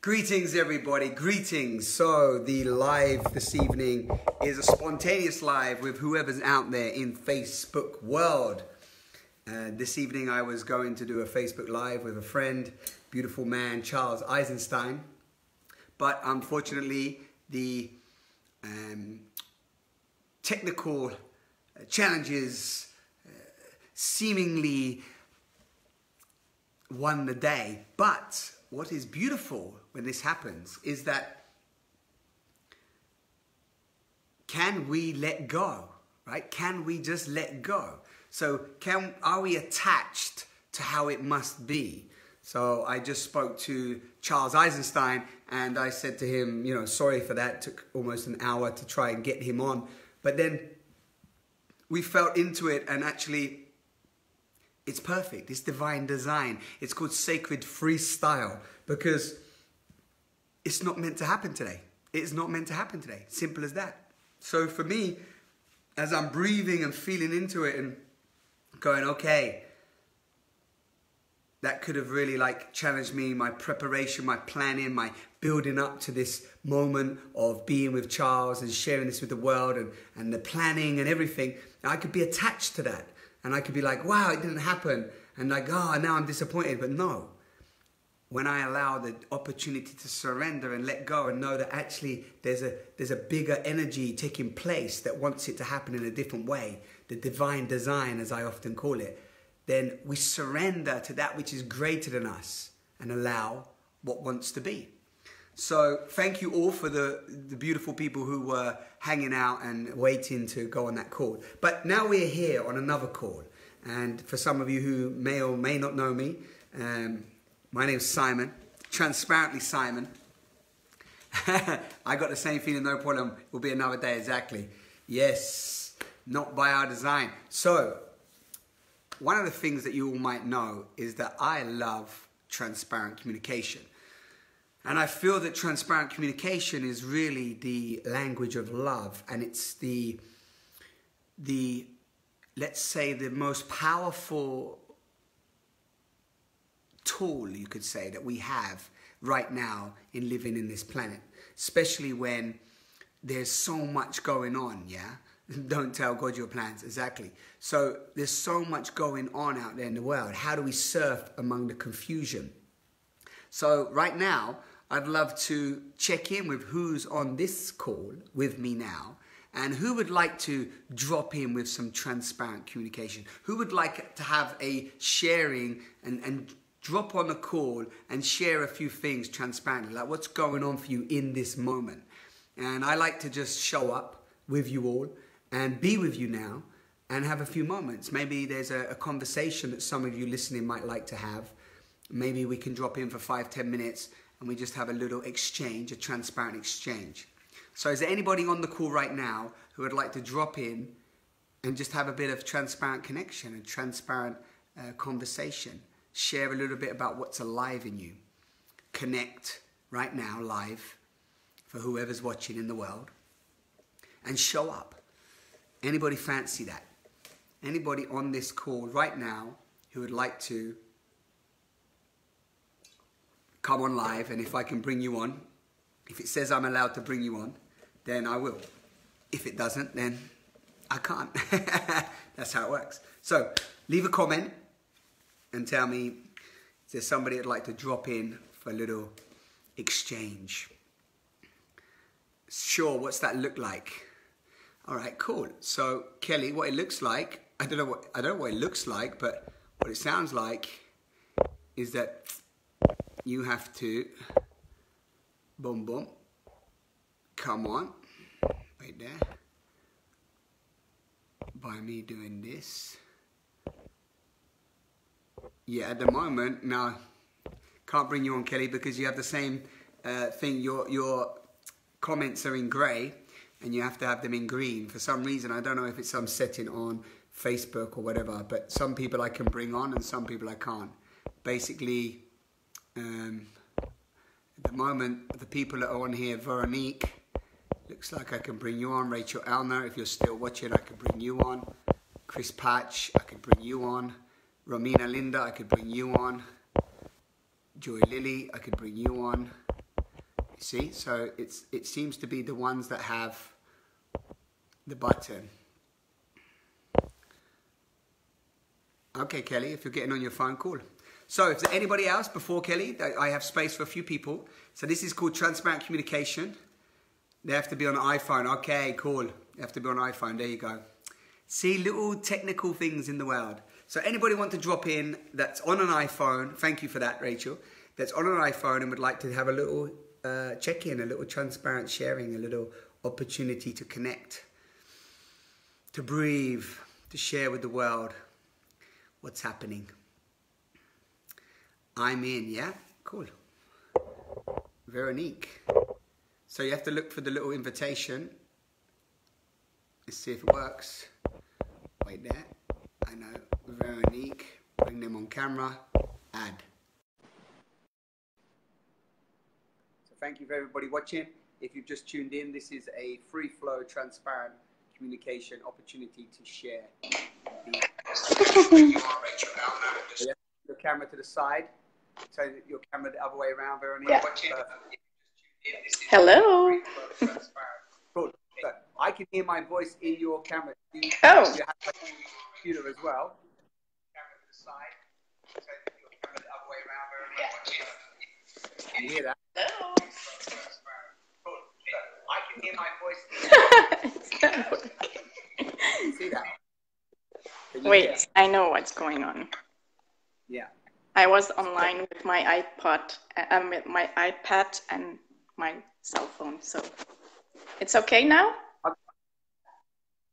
Greetings everybody, greetings. So the live this evening is a spontaneous live with whoever's out there in Facebook world. This evening I was going to do a Facebook live with a friend, beautiful man, Charles Eisenstein. But unfortunately the technical challenges seemingly won the day. But what is beautiful when this happens is that can we let go, right? Can we just let go? So are we attached to how it must be? So I just spoke to Charles Eisenstein and I said to him, you know, sorry for that. It took almost an hour to try and get him on. But then we felt into it and actually it's perfect. It's divine design. It's called sacred freestyle because it's not meant to happen today. It's not meant to happen today. Simple as that. So for me, as I'm breathing and feeling into it and going, okay, that could have really like challenged me, my preparation, my planning, my building up to this moment of being with Charles and sharing this with the world and the planning and everything. I could be attached to that. And I could be like, wow, it didn't happen. And like, oh, now I'm disappointed. But no, when I allow the opportunity to surrender and let go and know that actually there's a bigger energy taking place that wants it to happen in a different way, the divine design, as I often call it, then we surrender to that which is greater than us and allow what wants to be. So thank you all for the beautiful people who were hanging out and waiting to go on that call. But now we're here on another call. And for some of you who may or may not know me, my name's Simon, transparently Simon. I got the same feeling, no problem. It will be another day exactly. Yes, not by our design. So one of the things that you all might know is that I love transparent communication. And I feel that transparent communication is really the language of love. And it's the let's say, the most powerful tool, you could say, that we have right now in living in this planet. Especially when there's so much going on, yeah? Don't tell God your plans, exactly. So there's so much going on out there in the world. How do we surf among the confusion? So right now, I'd love to check in with who's on this call with me now and who would like to drop in with some transparent communication. Who would like to have a sharing and drop on a call and share a few things transparently, like what's going on for you in this moment. And I like to just show up with you all and be with you now and have a few moments. Maybe there's a conversation that some of you listening might like to have. Maybe we can drop in for 5-10 minutes and we just have a little exchange, a transparent exchange. So is there anybody on the call right now who would like to drop in and just have a bit of transparent connection and transparent conversation? Share a little bit about what's alive in you. Connect right now, live, for whoever's watching in the world. And show up. Anybody fancy that? Anybody on this call right now who would like to come on live, and if I can bring you on, if it says I'm allowed to bring you on, then I will. If it doesn't, then I can't. That's how it works. So leave a comment and tell me, is there somebody that'd like to drop in for a little exchange? Sure, what's that look like? All right, cool. So Kelly, what it looks like, I don't know what it looks like, but what it sounds like is that you have to, boom, boom, come on, right there, by me doing this. Yeah, at the moment, now, can't bring you on, Kelly, because you have the same thing, your comments are in grey, and you have to have them in green. For some reason, I don't know if it's some setting on Facebook or whatever, but some people I can bring on and some people I can't. Basically, at the moment, the people that are on here, Veronique, looks like I can bring you on. Rachel Elner, if you're still watching, I can bring you on. Chris Patch, I can bring you on. Romina Linda, I could bring you on. Joy Lily, I could bring you on. See, so it seems to be the ones that have the button. Okay, Kelly, if you're getting on your phone, cool. So if there's anybody else before Kelly, I have space for a few people. So this is called transparent communication. They have to be on an iPhone. Okay, cool. They have to be on an iPhone. There you go. See, little technical things in the world. So anybody want to drop in that's on an iPhone, thank you for that, Rachel, that's on an iPhone and would like to have a little check-in, a little transparent sharing, a little opportunity to connect, to breathe, to share with the world what's happening. I'm in, yeah? Cool. Veronique. So you have to look for the little invitation. Let's see if it works. Wait there. I know. Veronique. Bring them on camera. Add. So thank you for everybody watching. If you've just tuned in, this is a free flow, transparent communication opportunity to share. Your camera to the side. Turn your camera the other way around, Veronique. Yeah. Hello. Cool. So I can hear my voice in your camera. Oh. You have a computer as well. Camera to the side. Turn your camera the other way around, Veronique. Yeah. Can you hear that? Hello. Cool. So I can hear my voice. It's not working. See that? Wait, I know what's going on. Yeah. I was online with my iPad and my cell phone, so it's okay now? Okay.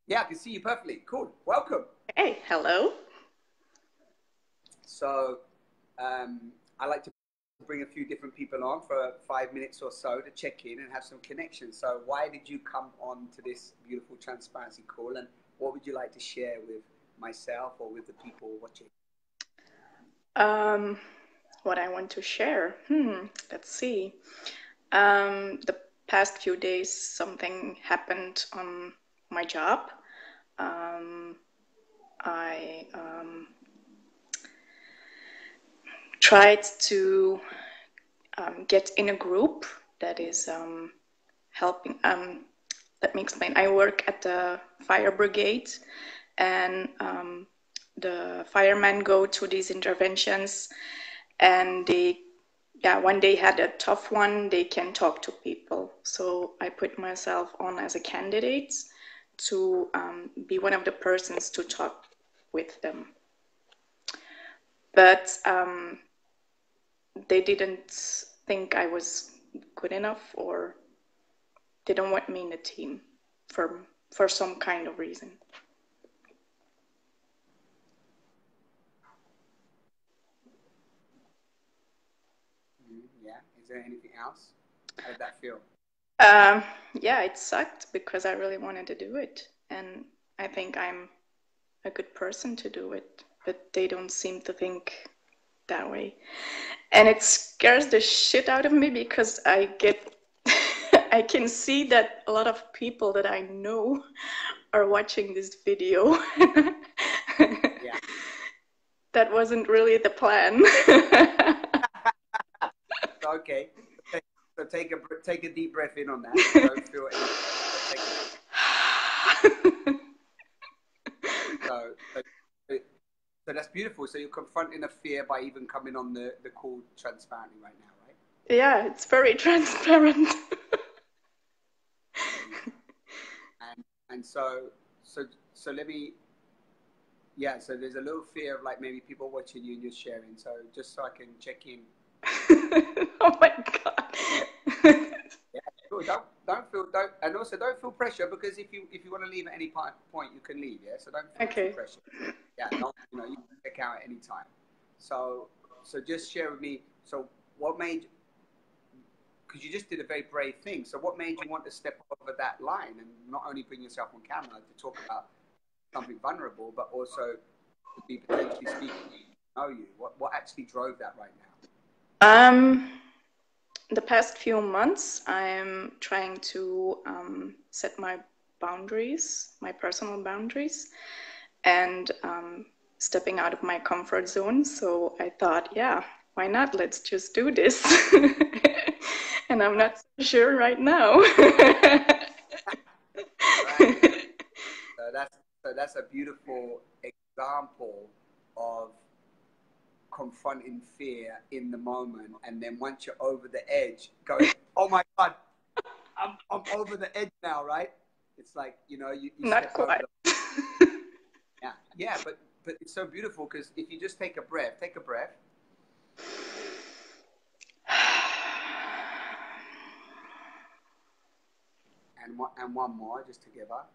Yeah, I can see you perfectly. Cool. Welcome. Hey, hello. So I like to bring a few different people on for 5 minutes or so to check in and have some connection. So why did you come on to this beautiful transparency call, and what would you like to share with myself or with the people watching? What I want to share. Let's see. The past few days, something happened on my job. I tried to get in a group that is helping. Let me explain. I work at the fire brigade, and the firemen go to these interventions, and when they had a tough one, they can talk to people. So I put myself on as a candidate to be one of the persons to talk with them. But they didn't think I was good enough, or they don't want me in the team for some kind of reason. Yeah. Is there anything else? How did that feel? Yeah, it sucked because I really wanted to do it, and I think I'm a good person to do it, but they don't seem to think that way. And it scares the shit out of me because I can see that a lot of people that I know are watching this video. Yeah. That wasn't really the plan. Okay. So take a deep breath in on that. Don't feel anything. So that's beautiful. So you're confronting a fear by even coming on the call transparently right now, right? Yeah, it's very transparent. and so let me. Yeah. So there's a little fear of like maybe people watching you and you're sharing. So just so I can check in. Oh my God. Yeah, cool. And also don't feel pressure, because if you want to leave at any point, you can leave. Yeah, so don't feel pressure. Yeah, you can check out at any time. So just share with me. So what made? Because you just did a very brave thing. So what made you want to step over that line and not only bring yourself on camera to talk about something vulnerable, but also to be potentially speaking to know you? What actually drove that right now? The past few months, I'm trying to set my boundaries, my personal boundaries, and stepping out of my comfort zone. So I thought, yeah, why not? Let's just do this. And I'm Right. not so sure right now. Right. Yeah. So that's a beautiful example of confronting fear in the moment, and then once you're over the edge, going, "Oh my God, I'm over the edge now," right? It's like you Not stepped over quite. the yeah, but it's so beautiful because if you just take a breath, and one more just to give up.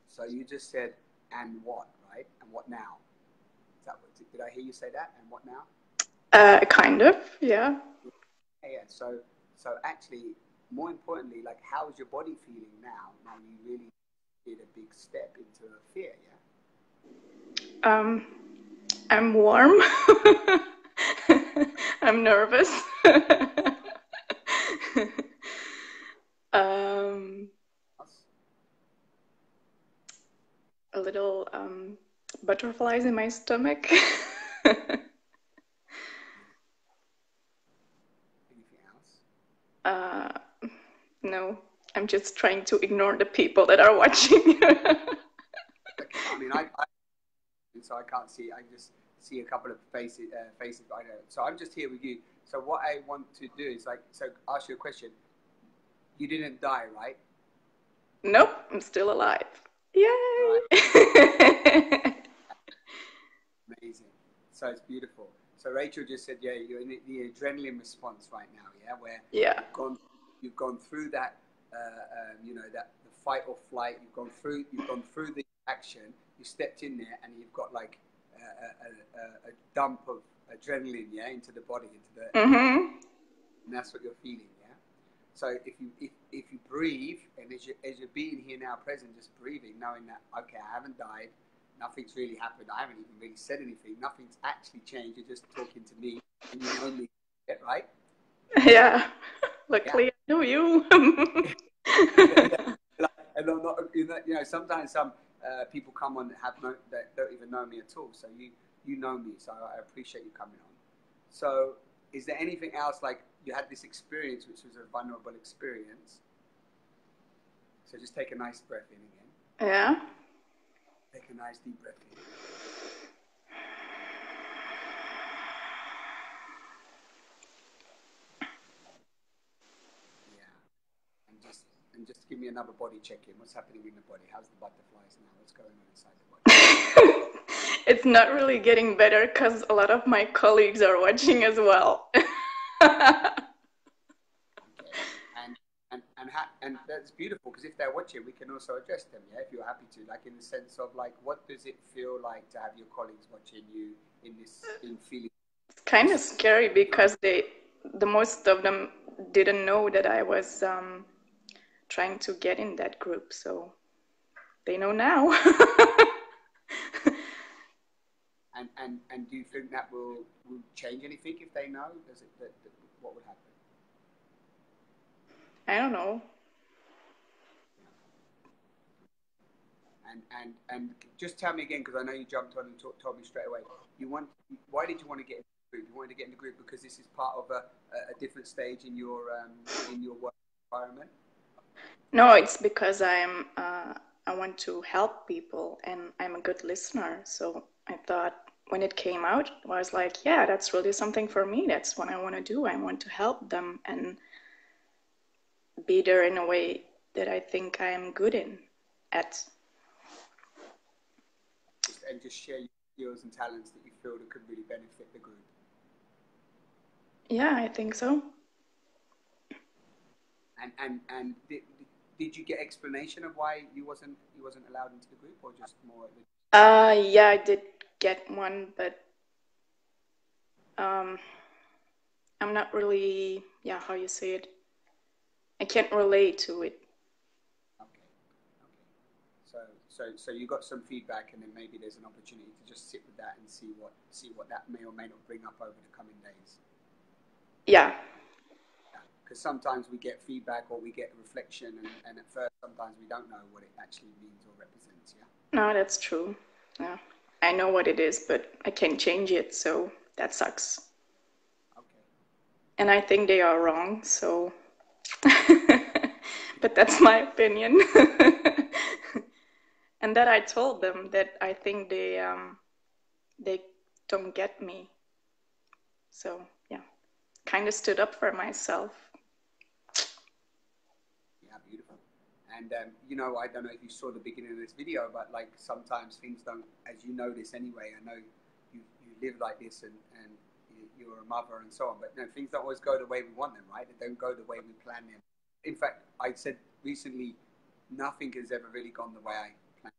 So you just said, "And what?" Right? And what now? Is that what, did I hear you say that? And what now? Kind of, yeah. Yeah, yeah. So actually, more importantly, like, how's your body feeling now? Now you really did a big step into a fear, yeah? Um, I'm warm. I'm nervous. um, a little butterflies in my stomach. Anything else? uh, no, I'm just trying to ignore the people that are watching. Okay, I mean, I so I can't see. I just see a couple of faces. But I know. So I'm just here with you. So what I want to do is ask you a question. You didn't die, right? Nope, I'm still alive. All right. Yay! Amazing. So it's beautiful. So Rachel just said, yeah, you're in the adrenaline response right now, yeah, where Yeah. you've gone through that, that the fight or flight. You've gone through the action. You stepped in there, and you've got like a dump of adrenaline, yeah, into the body, Mm-hmm. and that's what you're feeling, yeah. So if you breathe, and as you're being here now, present, just breathing, knowing that, okay, I haven't died, nothing's really happened, I haven't even really said anything, nothing's actually changed. You're just talking to me, and you know me, right? Yeah. Yeah. Luckily, I know you. And I'm not, sometimes some people come on that don't even know me at all. So you know me, so I appreciate you coming on. So, is there anything else, like you had this experience, which was a vulnerable experience? So just take a nice breath in again. Yeah. Take a nice deep breath in. Yeah. And just give me another body check-in. What's happening in the body? How's the butterflies now? What's going on inside the body? It's not really getting better because a lot of my colleagues are watching as well. Okay. And that's beautiful, because if they're watching, we can also address them. Yeah, if you're happy to, like, in the sense of, like, what does it feel like to have your colleagues watching you in feeling It's kind of this? scary because the most of them didn't know that I was trying to get in that group, so they know now. And do you think that will change anything if they know? Does it? What would happen? I don't know. And just tell me again, because I know you jumped on and told me straight away. Why did you want to get in the group? You wanted to get in the group because this is part of a different stage in your work environment. No, it's because I want to help people and I'm a good listener. So I thought when it came out, I was like, yeah, that's really something for me. That's what I want to do. I want to help them and be there in a way that I think I am good at. Just share your skills and talents that you feel that could really benefit the group. Yeah, I think so. And did you get explanation of why you wasn't allowed into the group, or just more? Yeah, I did get one, but um, I'm not really, yeah, how you say it? I can't relate to it. Okay, okay. So you got some feedback, and then maybe there's an opportunity to just sit with that and see what that may or may not bring up over the coming days. Yeah. Because sometimes we get feedback or we get reflection, and at first sometimes we don't know what it actually means or represents. Yeah. No, that's true. Yeah. I know what it is, but I can't change it, so that sucks. Okay. And I think they are wrong, so but that's my opinion. And that I told them that I think they don't get me. So yeah, kind of stood up for myself. Yeah, beautiful. And you know, I don't know if you saw the beginning of this video, but like sometimes things don't, as you know this anyway. I know you live like this, and you're a mother and so on. But no, things don't always go the way we want them, right? They don't go the way we plan them. In fact, I said recently, nothing has ever really gone the way I planned.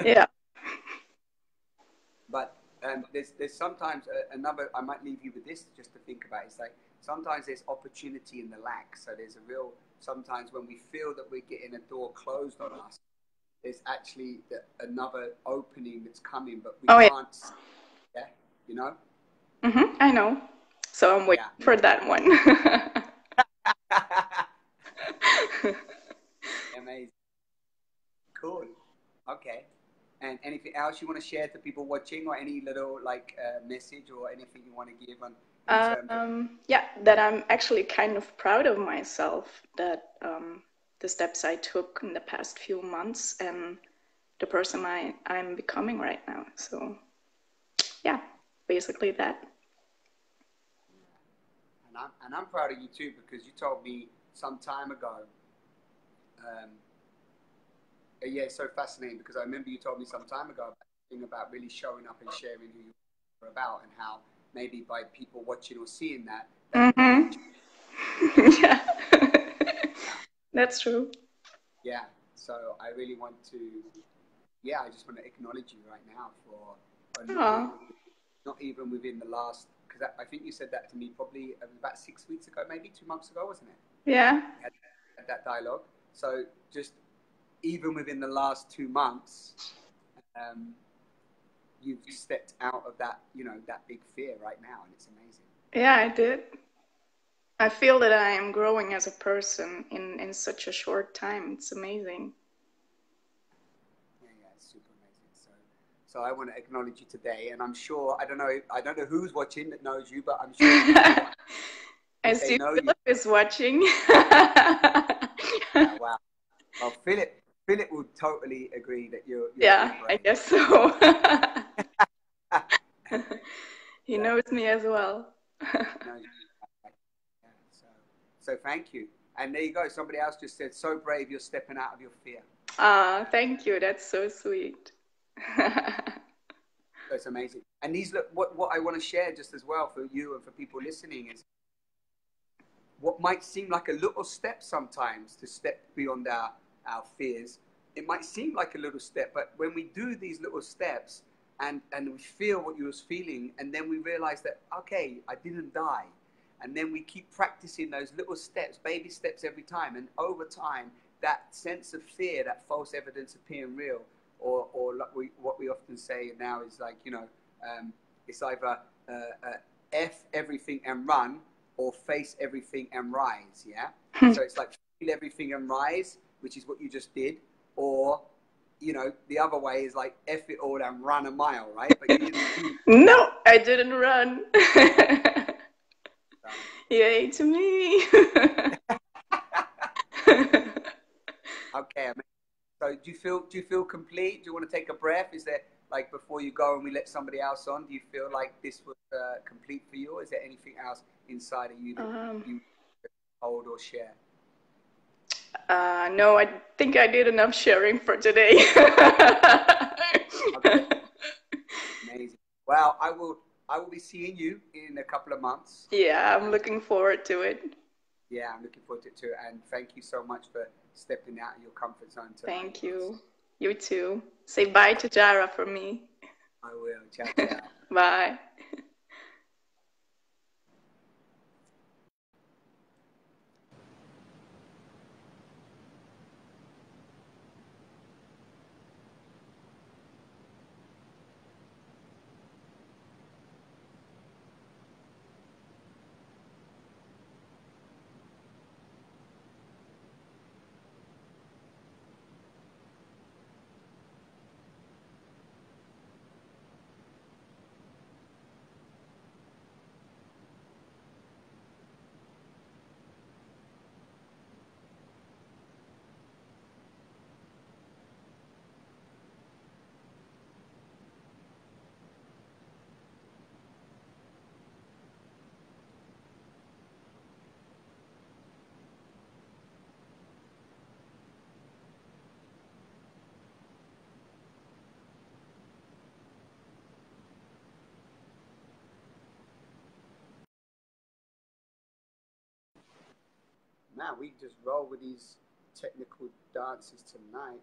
Yeah. But there's sometimes another. I might leave you with this just to think about. It's like sometimes there's opportunity in the lack. So there's a real. Sometimes when we feel that we're getting a door closed on us, there's actually another opening that's coming, but we can't. Yeah, you know. I know. So I'm waiting for that one. Amazing. Cool. Okay. And anything else you want to share to people watching, or any little like message or anything you want to give on in terms of... Yeah, that I'm actually kind of proud of myself, that the steps I took in the past few months and the person I'm becoming right now. So yeah, basically that. And I'm proud of you too, because you told me some time ago. Yeah, it's so fascinating, because I remember you told me some time ago about really showing up and sharing who you're about, and how maybe by people watching or seeing that. Yeah, that's true. Yeah, so I really want to. Yeah, I just want to acknowledge you right now for not even within the last, because I think you said that to me probably about 6 weeks ago, maybe 2 months ago, wasn't it? Yeah. We had that dialogue. So just even within the last 2 months, you've stepped out of that, that big fear right now, and it's amazing. Yeah, I did. I feel that I am growing as a person in such a short time. It's amazing. Yeah, it's super amazing. So I want to acknowledge you today, and I'm sure I don't know who's watching that knows you, but I'm sure I see Philip is watching. Yeah, wow. Well, Philip would totally agree that you're yeah, I guess so. He knows me as well. So thank you. And there you go. Somebody else just said, so brave, you're stepping out of your fear. Thank you. That's so sweet. That's amazing. And what I want to share just as well for you and for people listening is what might seem like a little step sometimes to step beyond our fears. It might seem like a little step, but when we do these little steps and we feel what you was feeling, and then we realize that, okay, I didn't die. And then we keep practicing those little steps, baby steps every time. And over time, that sense of fear, that false evidence appearing real, or what we often say now is like, it's either F everything and run, or face everything and rise, yeah? So it's like feel everything and rise, which is what you just did, or, the other way is like F it all and run a mile, right? But you didn't do... No, I didn't run. Yay to me. Okay, so do you feel complete? Do you want to take a breath? Is there, like, before you go and we let somebody else on, do you feel like this was complete for you? Or is there anything else inside of you that you hold or share? No, I think I did enough sharing for today. Okay. Amazing. Well, I will be seeing you in a couple of months. Yeah, I'm looking forward to it. Yeah, I'm looking forward to it too. And thank you so much for stepping out of your comfort zone tonight. Thank you. You too. Say bye to Jara for me. I will. Ciao, ciao. Bye. man, we just roll with these technical dances tonight.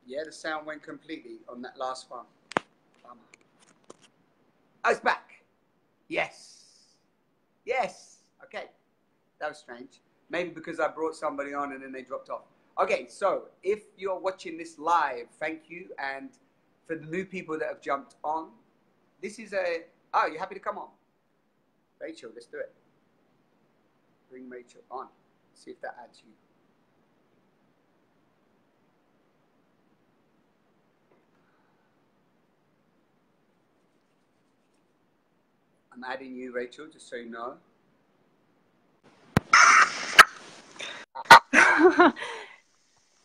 Yeah, the sound went completely on that last one. Bummer. Oh, it's back. Yes. Yes. Okay. That was strange. Maybe because I brought somebody on and then they dropped off. Okay, so if you're watching this live, thank you. And for the new people that have jumped on, this is a... Oh, you're happy to come on? Rachel, let's do it. Bring Rachel on. See if that adds you. I'm adding you, Rachel, just so you know.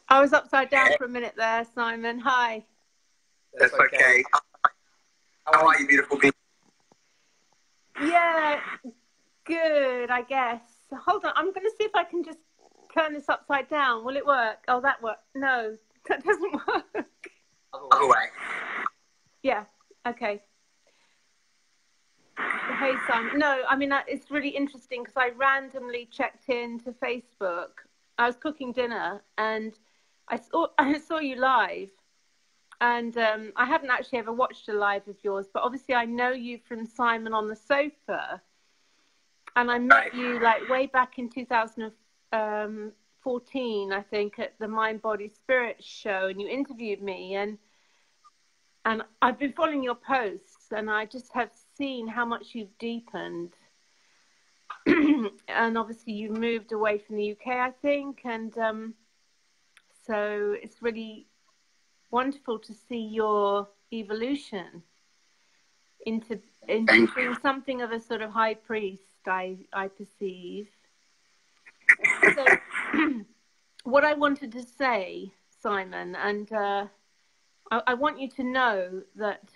I was upside down for a minute there, Simon. Hi. That's okay. How are you, beautiful people? Yeah, good, I guess. Hold on, I'm going to see if I can just turn this upside down. Will it work? Oh, that works. No, that doesn't work. Other way. Yeah, okay. Hey, Simon. No, I mean, it's really interesting because I randomly checked into Facebook. I was cooking dinner and I saw you live. And I haven't actually ever watched a live of yours, but obviously I know you from Simon on the Sofa. And I met you like way back in 2014, I think, at the Mind, Body, Spirit show, and you interviewed me. And I've been following your posts, and I just have seen how much you've deepened. And obviously you moved away from the UK, I think. And so it's really wonderful to see your evolution into being something of a sort of high priest, I perceive. So what I wanted to say, Simon, and I want you to know that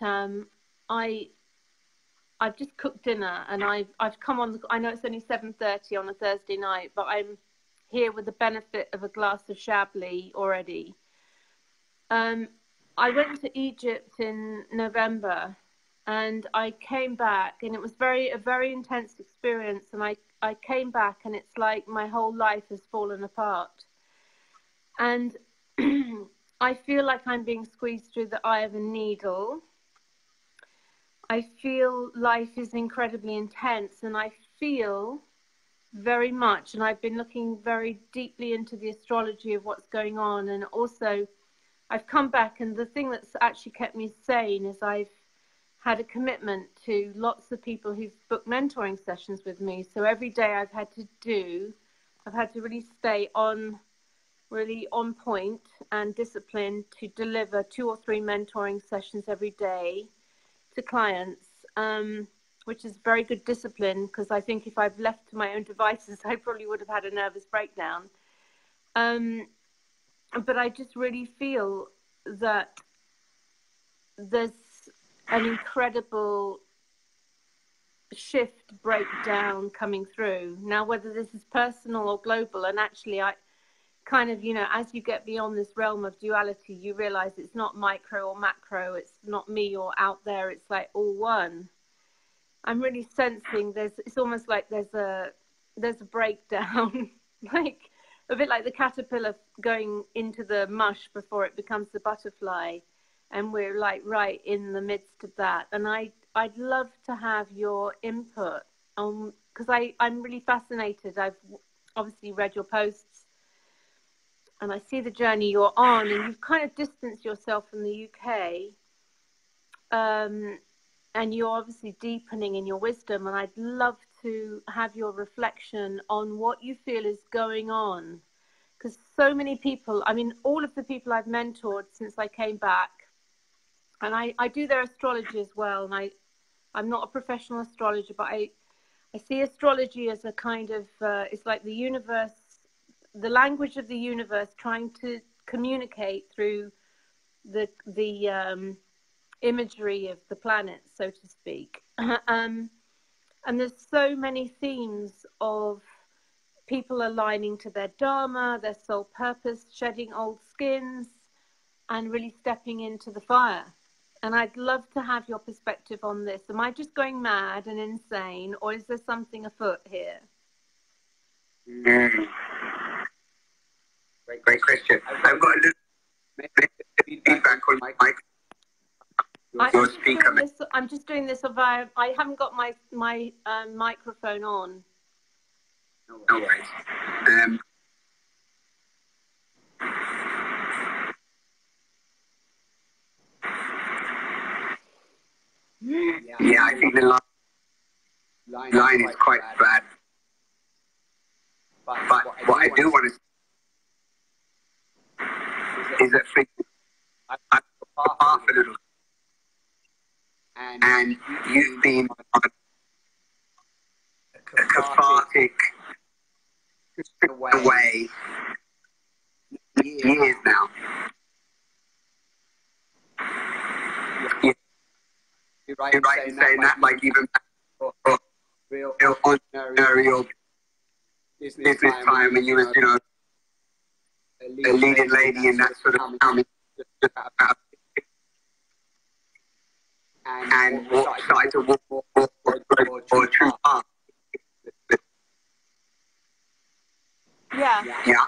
I've just cooked dinner and I've come on. I know it's only 7:30 on a Thursday night, but I'm here with the benefit of a glass of Chablis already. I went to Egypt in November and I came back and it was a very intense experience. And I came back and it's like my whole life has fallen apart. And I feel like I'm being squeezed through the eye of a needle. I feel life is incredibly intense and I feel very much, and I've been looking very deeply into the astrology of what's going on, and also I've come back, and the thing that's actually kept me sane is I've had a commitment to lots of people who've booked mentoring sessions with me. So every day I've had to really stay really on point and disciplined to deliver 2 or 3 mentoring sessions every day to clients, which is very good discipline, because I think if I've left to my own devices, I probably would have had a nervous breakdown. But I just really feel that there's an incredible shift, breakdown coming through. Now, whether this is personal or global, and actually I kind of, as you get beyond this realm of duality, you realize it's not micro or macro, it's not me or out there, it's like all one. I'm really sensing it's almost like there's a breakdown, like a bit like the caterpillar going into the mush before it becomes the butterfly, and we're like right in the midst of that. And I'd love to have your input on, because I'm really fascinated. I've obviously read your posts and I see the journey you're on, and you've kind of distanced yourself from the UK, and you're obviously deepening in your wisdom, and I'd love to have your reflection on what you feel is going on, because so many people, I mean, all of the people I've mentored since I came back, and I do their astrology as well, and I'm not a professional astrologer, but I see astrology as a kind of, it's like the universe, the language of the universe trying to communicate through the imagery of the planets, so to speak. And there's so many themes of people aligning to their dharma, their soul purpose, shedding old skins, and really stepping into the fire. And I'd love to have your perspective on this. Am I just going mad and insane, or is there something afoot here? Great question. I've got a little feedback on my speaker. I'm just doing this via, I haven't got my microphone on. No worries. Yeah, I think the line is quite bad. But what I do want to is that I'm half a little, and you've been on a cathartic way years now. You're right in saying that, like even real entrepreneurial business time, and you was, you know, a leading lady in that sort of family, and started to walk more true path. Yeah. Yeah.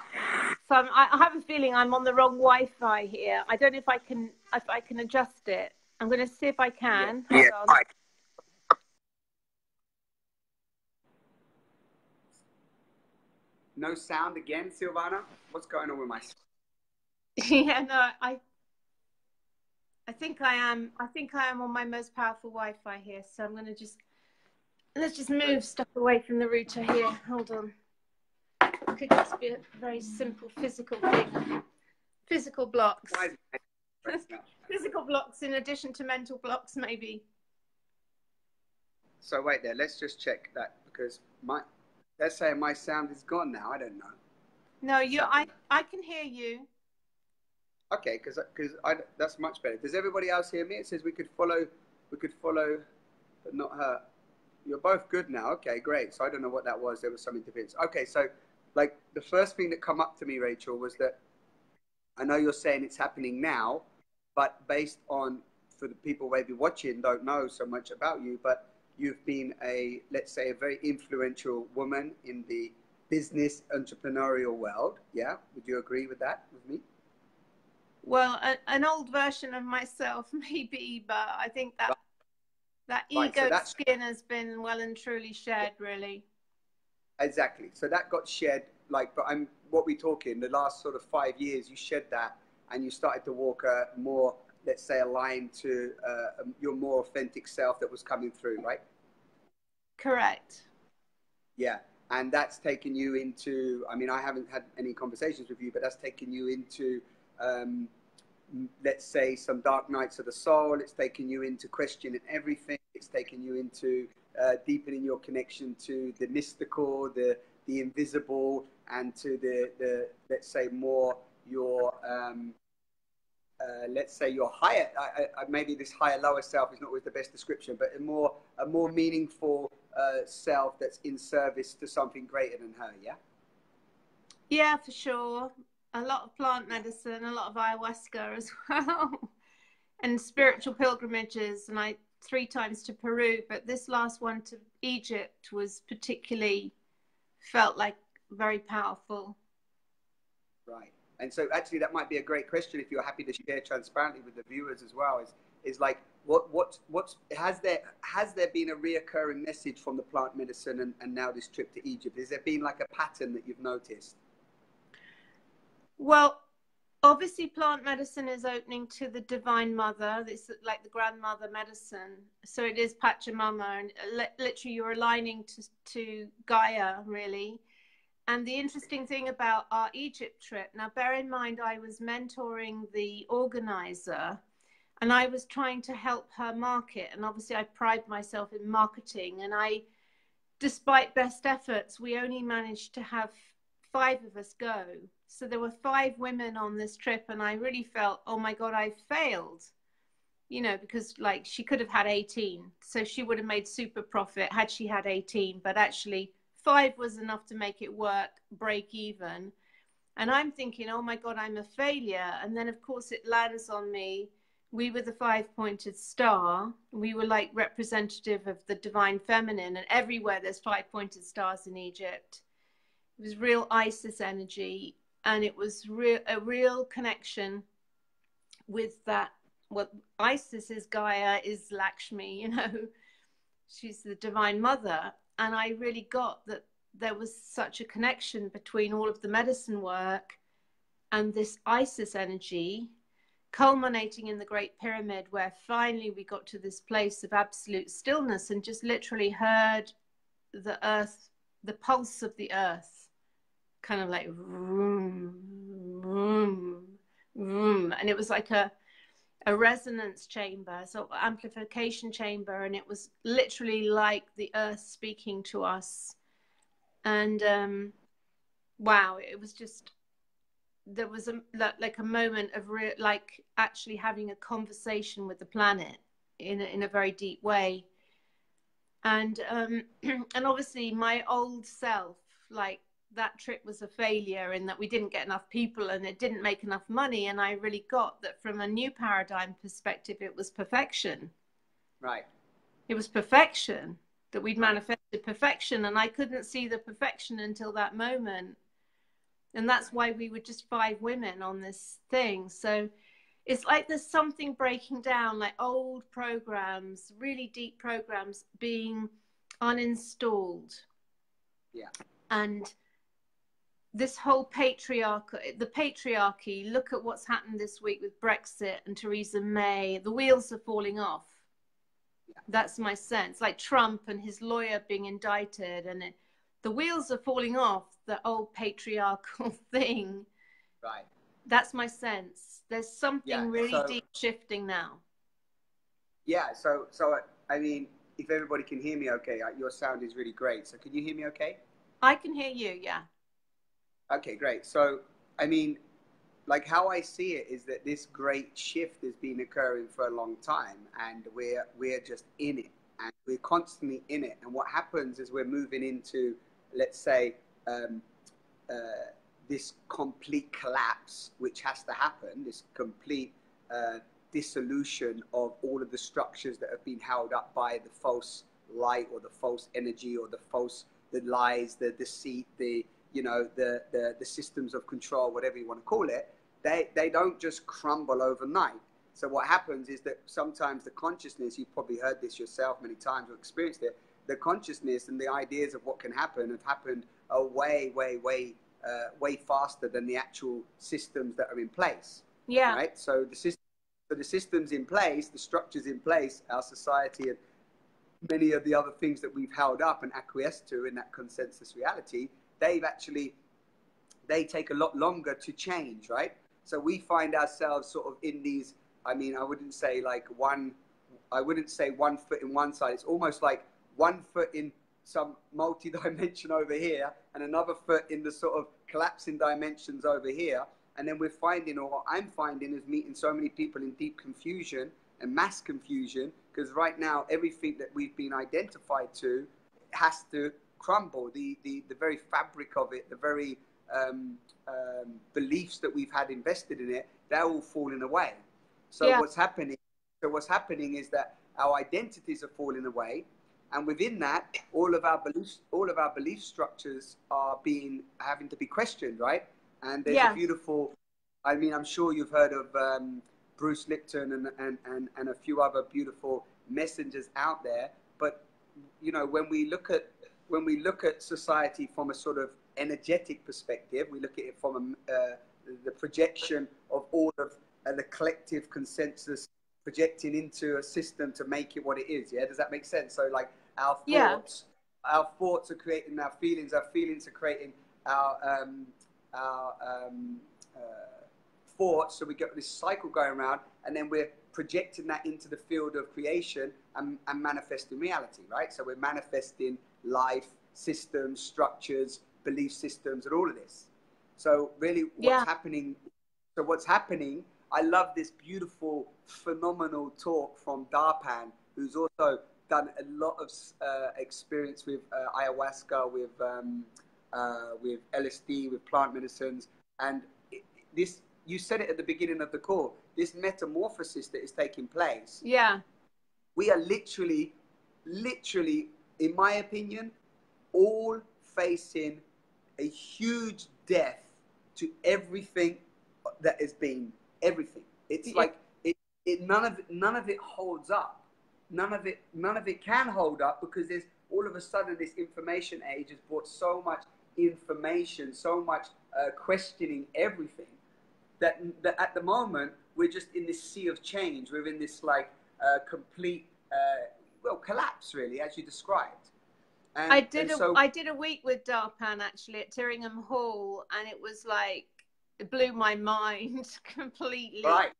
So I have a feeling I'm on the wrong Wi-Fi here. I don't know if I can adjust it. I'm going to see if I can. Yeah. Right. No sound again, Silvana? What's going on with my... Yeah, no, I think I am on my most powerful Wi-Fi here. So I'm going to let's just move stuff away from the router here. Hold on. It could just be a very simple physical thing. Physical blocks. Physical blocks in addition to mental blocks, maybe. So wait there, let's just check that, because let's say my sound is gone now. I don't know. No, I can hear you. Okay, because that's much better. Does everybody else hear me? It says we could follow, but not her. You're both good now. Okay, great. So I don't know what that was. There was some interference. Okay, so like the first thing that come up to me, Rachel, was that I know you're saying it's happening now, but based on, for the people maybe watching don't know so much about you, but you've been let's say a very influential woman in the business entrepreneurial world. Yeah, would you agree with that with me? Well, an old version of myself, maybe, but I think that ego skin has been well and truly shed, really. Exactly. So that got shed, like, but what we're talking, the last sort of 5 years, you shed that and you started to walk more, let's say, aligned to your more authentic self that was coming through, right? Correct. Yeah. And that's taken you into, I mean, I haven't had any conversations with you, but that's taken you into, let's say, some dark nights of the soul. It's taken you into questioning everything. It's taken you into deepening your connection to the mystical, the invisible, and to the let's say more your let's say your higher, maybe this higher lower self is not always the best description, but a more meaningful self that's in service to something greater than her. Yeah. Yeah, for sure. A lot of plant medicine, a lot of ayahuasca as well, and spiritual pilgrimages, and 3 times to Peru, but this last one to Egypt was particularly, felt like very powerful. Right. And so actually that might be a great question if you're happy to share transparently with the viewers as well, is like has there been a reoccurring message from the plant medicine and now this trip to Egypt? Has there been like a pattern that you've noticed? Well, obviously plant medicine is opening to the divine mother. It's like the grandmother medicine. So it is Pachamama, and literally you're aligning to Gaia, really. And the interesting thing about our Egypt trip, now bear in mind I was mentoring the organizer and I was trying to help her market. And obviously I pride myself in marketing, and despite best efforts, we only managed to have 5 of us go. So there were 5 women on this trip, and I really felt, oh my God, I failed, you know, because like she could have had 18. So she would have made super profit had she had 18, but actually 5 was enough to make it work, break even. And I'm thinking, oh my God, I'm a failure. And then, of course, it lands on me. We were the 5-pointed star. We were like representative of the divine feminine. And everywhere there's 5-pointed stars in Egypt. It was real Isis energy. And it was a real connection with that. What Isis is Gaia is Lakshmi, you know. She's the divine mother. And I really got that there was such a connection between all of the medicine work and this Isis energy, culminating in the Great Pyramid, where finally we got to this place of absolute stillness and just literally heard the earth, the pulse of the earth, kind of like vroom, vroom, vroom. And it was like a resonance chamber, so amplification chamber, and it was literally like the earth speaking to us. And wow, it was just, there was like a moment of like actually having a conversation with the planet in a very deep way. And and obviously my old self, like, that trip was a failure in that we didn't get enough people and it didn't make enough money. And I really got that from a new paradigm perspective, it was perfection. Right. It was perfection, that we'd manifested perfection. And I couldn't see the perfection until that moment. And that's why we were just 5 women on this thing. So it's like there's something breaking down, like old programs, really deep programs being uninstalled. Yeah. And this whole patriarchy, look at what's happened this week with Brexit and Theresa May. The wheels are falling off. Yeah. That's my sense. Like Trump and his lawyer being indicted, and the wheels are falling off the old patriarchal thing. Right. That's my sense. There's something really deep shifting now. Yeah. So I mean, if everybody can hear me okay, your sound is really great. So can you hear me okay? I can hear you, yeah. Okay, great. So, I mean, like how I see it is that this great shift has been occurring for a long time, and we're just in it, and we're constantly in it. And what happens is we're moving into, let's say, this complete collapse, which has to happen, this complete dissolution of all of the structures that have been held up by the false light or the false energy or the lies, the deceit, the systems of control, whatever you want to call it. They don't just crumble overnight. So what happens is that sometimes the consciousness, you've probably heard this yourself many times or experienced it, the consciousness and the ideas of what can happen have happened way faster than the actual systems that are in place. Yeah. Right. So the systems in place, the structures in place, our society and many of the other things that we've held up and acquiesced to in that consensus reality, they take a lot longer to change, right? So we find ourselves sort of in these, I mean, I wouldn't say one foot in one side. It's almost like 1 foot in some multi-dimension over here and another foot in the sort of collapsing dimensions over here. And then we're finding, or what I'm finding is meeting so many people in deep confusion and mass confusion, because right now everything that we've been identified to has to crumble. The very fabric of it, the very beliefs that we've had invested in it, they're all falling away. So what's happening is that our identities are falling away, and within that, all of our belief structures are having to be questioned, right? And there's a beautiful, I mean, I'm sure you've heard of Bruce Lipton and a few other beautiful messengers out there. But you know, when we look at society from a sort of energetic perspective, we look at it from the projection of all of the collective consensus projecting into a system to make it what it is. Yeah, does that make sense? So like our thoughts are creating our feelings are creating our thoughts. So we get this cycle going around, and then we're projecting that into the field of creation and manifesting reality, right? So we're manifesting life, systems, structures, belief systems, and all of this. So really what's happening, I love this beautiful, phenomenal talk from Darpan, who's also done a lot of experience with ayahuasca, with LSD, with plant medicines, and this, you said it at the beginning of the call, this metamorphosis that is taking place. Yeah. We are literally, in my opinion, all facing a huge death to everything that has been, everything. It's like none of it holds up. None of it can hold up, because there's all of a sudden this information age has brought so much information, so much questioning everything, that at the moment we're just in this sea of change. We're in this like complete collapse, really, as you described. And, I did a week with Darpan actually at Tyringham Hall, and it was like, it blew my mind completely. Right.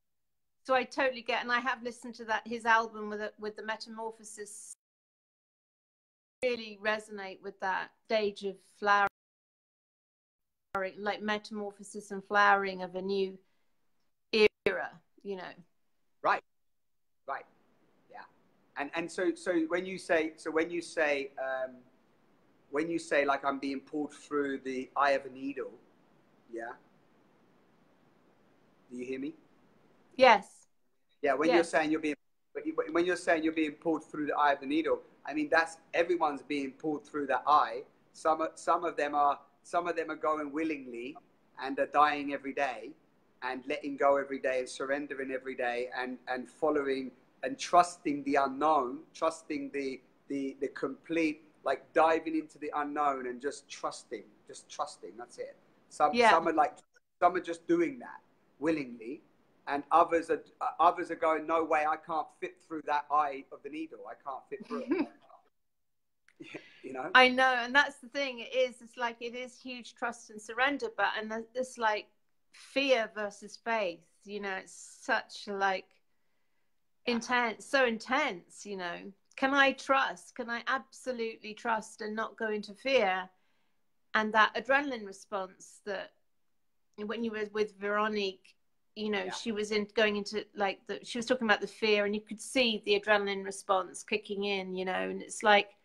So I totally get, and I have listened to his album with the Metamorphosis. Really resonate with that stage of flowering, like metamorphosis and flowering of a new era, you know. Right. Yeah. And so when you say like I'm being pulled through the eye of a needle, yeah. Do you hear me? Yes. Yeah. When you're saying you're being pulled through the eye of the needle, I mean, that's, everyone's being pulled through that eye. Some of them are going willingly and are dying every day, and letting go every day, and surrendering every day, and following and trusting the unknown, trusting the complete, like diving into the unknown and just trusting. That's it. Some are just doing that willingly, and others are going, no way, I can't fit through that eye of the needle. I can't fit through it. You know? I know, and that's the thing. It's like, it is huge trust and surrender, but and this like fear versus faith. You know, it's such like intense, so intense. You know, can I trust? Can I absolutely trust and not go into fear? And that adrenaline response that when you were with Veronique, you know, she was going into like she was talking about the fear, and you could see the adrenaline response kicking in, you know, and it's like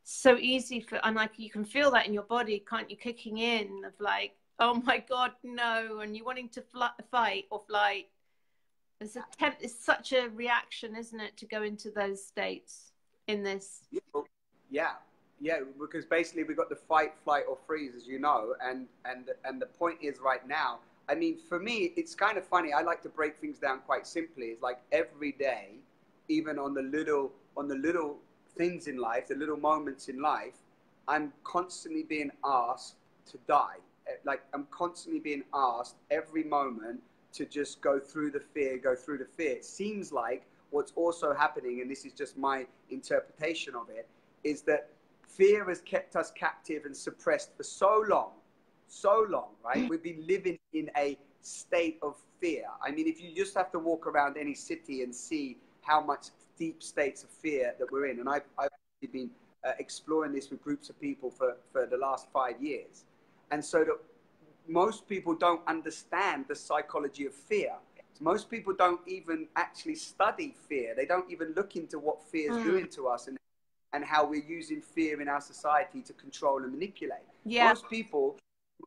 so easy and like you can feel that in your body, can't you, kicking in of like, oh my God, no, and you wanting to fight or flight. It's such a reaction, isn't it, to go into those states in this? Yeah, because basically we've got the fight, flight, or freeze, as you know, and the point is right now, I mean, for me, it's kind of funny. I like to break things down quite simply. It's like every day, even on the little things in life, the little moments in life, I'm constantly being asked to die. Like, I'm constantly being asked every moment to just go through the fear. It seems like what's also happening, and this is just my interpretation of it, is that fear has kept us captive and suppressed for so long, right? We've been living in a state of fear. I mean, if you just have to walk around any city and see how much deep states of fear that we're in, and I've been exploring this with groups of people for the last 5 years, and so that most people don't understand the psychology of fear. Most people don't even actually study fear. They don't even look into what fear is doing to us, and how we're using fear in our society to control and manipulate. Yeah.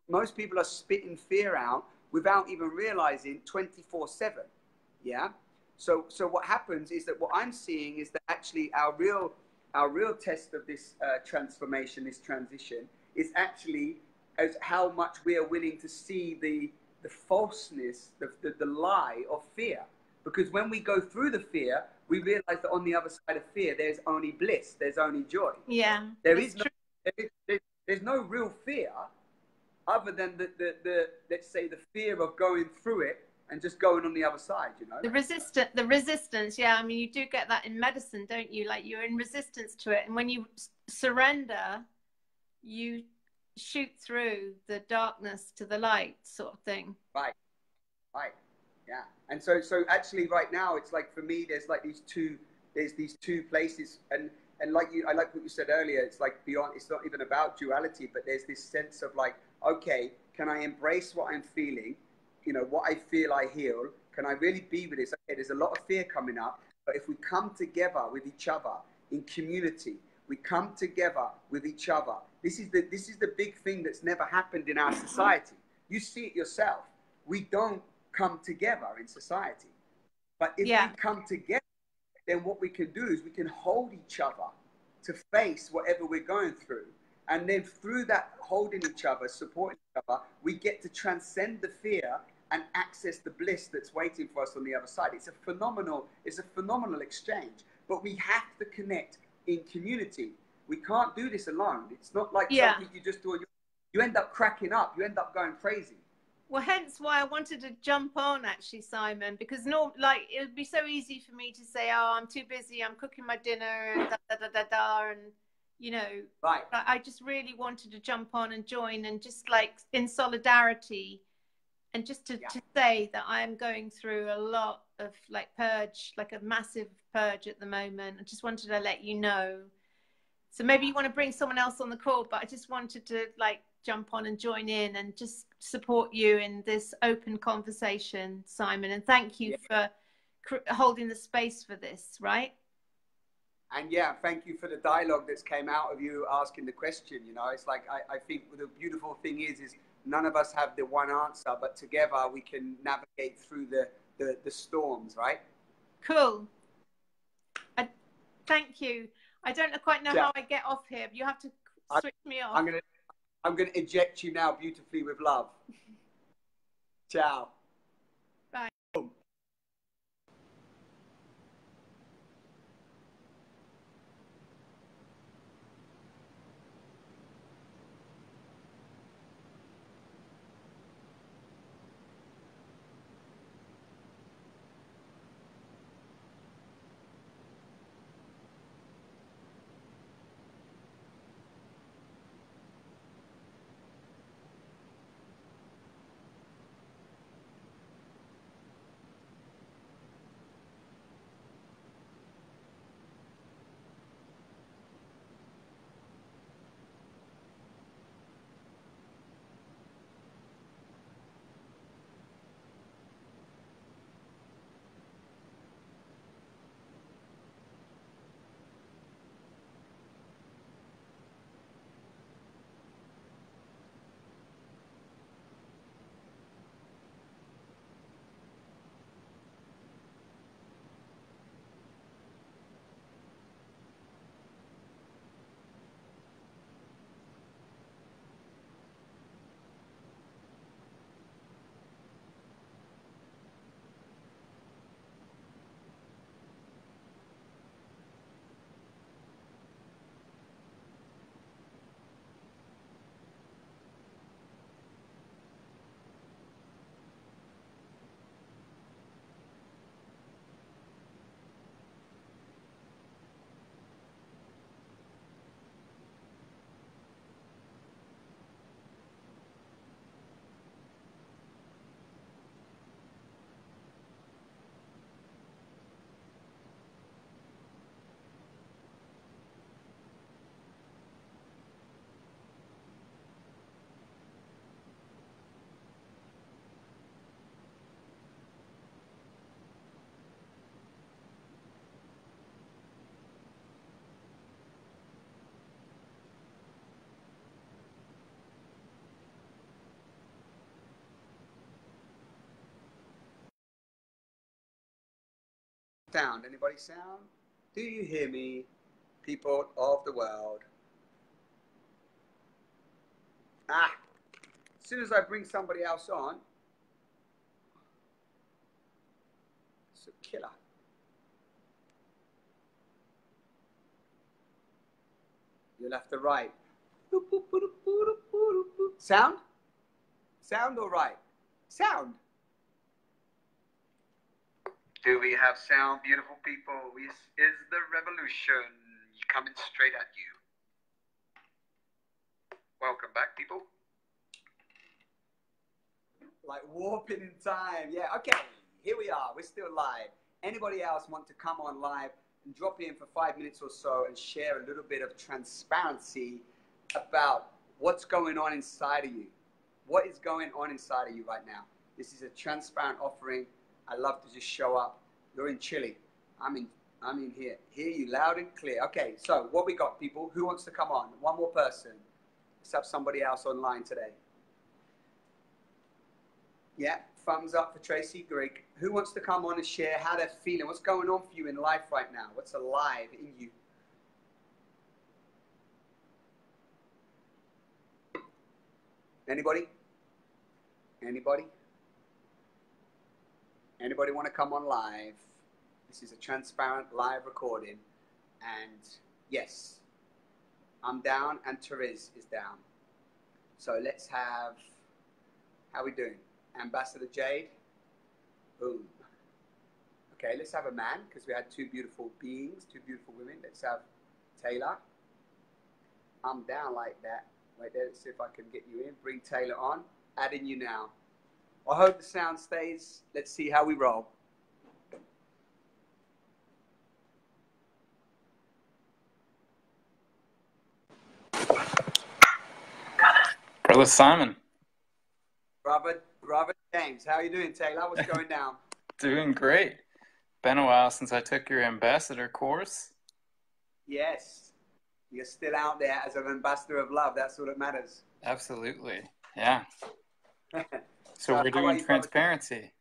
Most people are spitting fear out without even realizing 24/7. Yeah. So what happens is that what I'm seeing is that actually our real test of this transformation, this transition, is actually as how much we are willing to see the falseness, the lie of fear. Because when we go through the fear, we realize that on the other side of fear, there's only bliss, there's only joy. Yeah. There's no real fear other than the let's say the fear of going through it and just going on the other side, you know? The resistance, yeah. I mean, you do get that in medicine, don't you? Like, you're in resistance to it. And when you surrender, you shoot through the darkness to the light, sort of thing. Right. Yeah. And so actually right now, it's like, for me, there's these two places, and like I like what you said earlier, it's like beyond, it's not even about duality, but there's this sense of like, okay, can I embrace what I'm feeling? You know, what I feel, I heal. Can I really be with this? Okay, there's a lot of fear coming up, but if we come together with each other in community. We come together with each other. This is the big thing that's never happened in our society. You see it yourself. We don't come together in society. But if we come together, then what we can do is we can hold each other to face whatever we're going through. And then through that holding each other, supporting each other, we get to transcend the fear and access the bliss that's waiting for us on the other side. It's a phenomenal exchange. But we have to connect in community. We can't do this alone. It's not like something you just do. You end up cracking up. You end up going crazy. Well, hence why I wanted to jump on, actually, Simon, because it would be so easy for me to say, oh, I'm too busy, I'm cooking my dinner, and and you know, right. I just really wanted to jump on and join, and just like in solidarity, and just to say that I'm going through a lot of like purge, like a massive purge at the moment. I just wanted to let you know. So maybe you want to bring someone else on the call, but I just wanted to like jump on and join in and just support you in this open conversation, Simon. And thank you for holding the space for this, right? And thank you for the dialogue that's came out of you asking the question. You know, it's like, I think the beautiful thing is none of us have the one answer, but together we can navigate through the storms, right? Cool. Thank you. I don't quite know how I get off here, but you have to switch me off. I'm gonna eject you now beautifully with love. Ciao. Bye. Boom. Sound. Anybody sound? Do you hear me, people of the world? As soon as I bring somebody else on, it's a killer. You'll have to write. Sound? Sound or right? Sound. Do we have sound, beautiful people? This is the revolution coming straight at you. Welcome back, people. Like warping in time. Yeah, okay. Here we are. We're still live. Anybody else want to come on live and drop in for 5 minutes or so and share a little bit of transparency about what's going on inside of you? What is going on inside of you right now? This is a transparent offering. I love to just show up. You're in Chile. I'm in I'm in here. Hear you loud and clear. Okay, so what we got, people? Who wants to come on? One more person. Let's have somebody else online today. Yeah, thumbs up for Tracy, Greg. Who wants to come on and share how they're feeling? What's going on for you in life right now? What's alive in you? Anybody? Anybody? Anybody want to come on live? This is a transparent live recording. And yes, I'm down and Therese is down. So let's have, how we doing? Ambassador Jade? Boom. Okay, let's have a man because we had two beautiful beings, two beautiful women. Let's have Taylor. I'm down like that. Wait there, let's see if I can get you in. Bring Taylor on. Adding you now. I hope the sound stays. Let's see how we roll. Brother Simon. Robert James. How are you doing, Taylor? What's going down? Doing great. Been a while since I took your ambassador course. Yes. You're still out there as an ambassador of love. That's all that matters. Absolutely. Yeah. So we're doing transparency.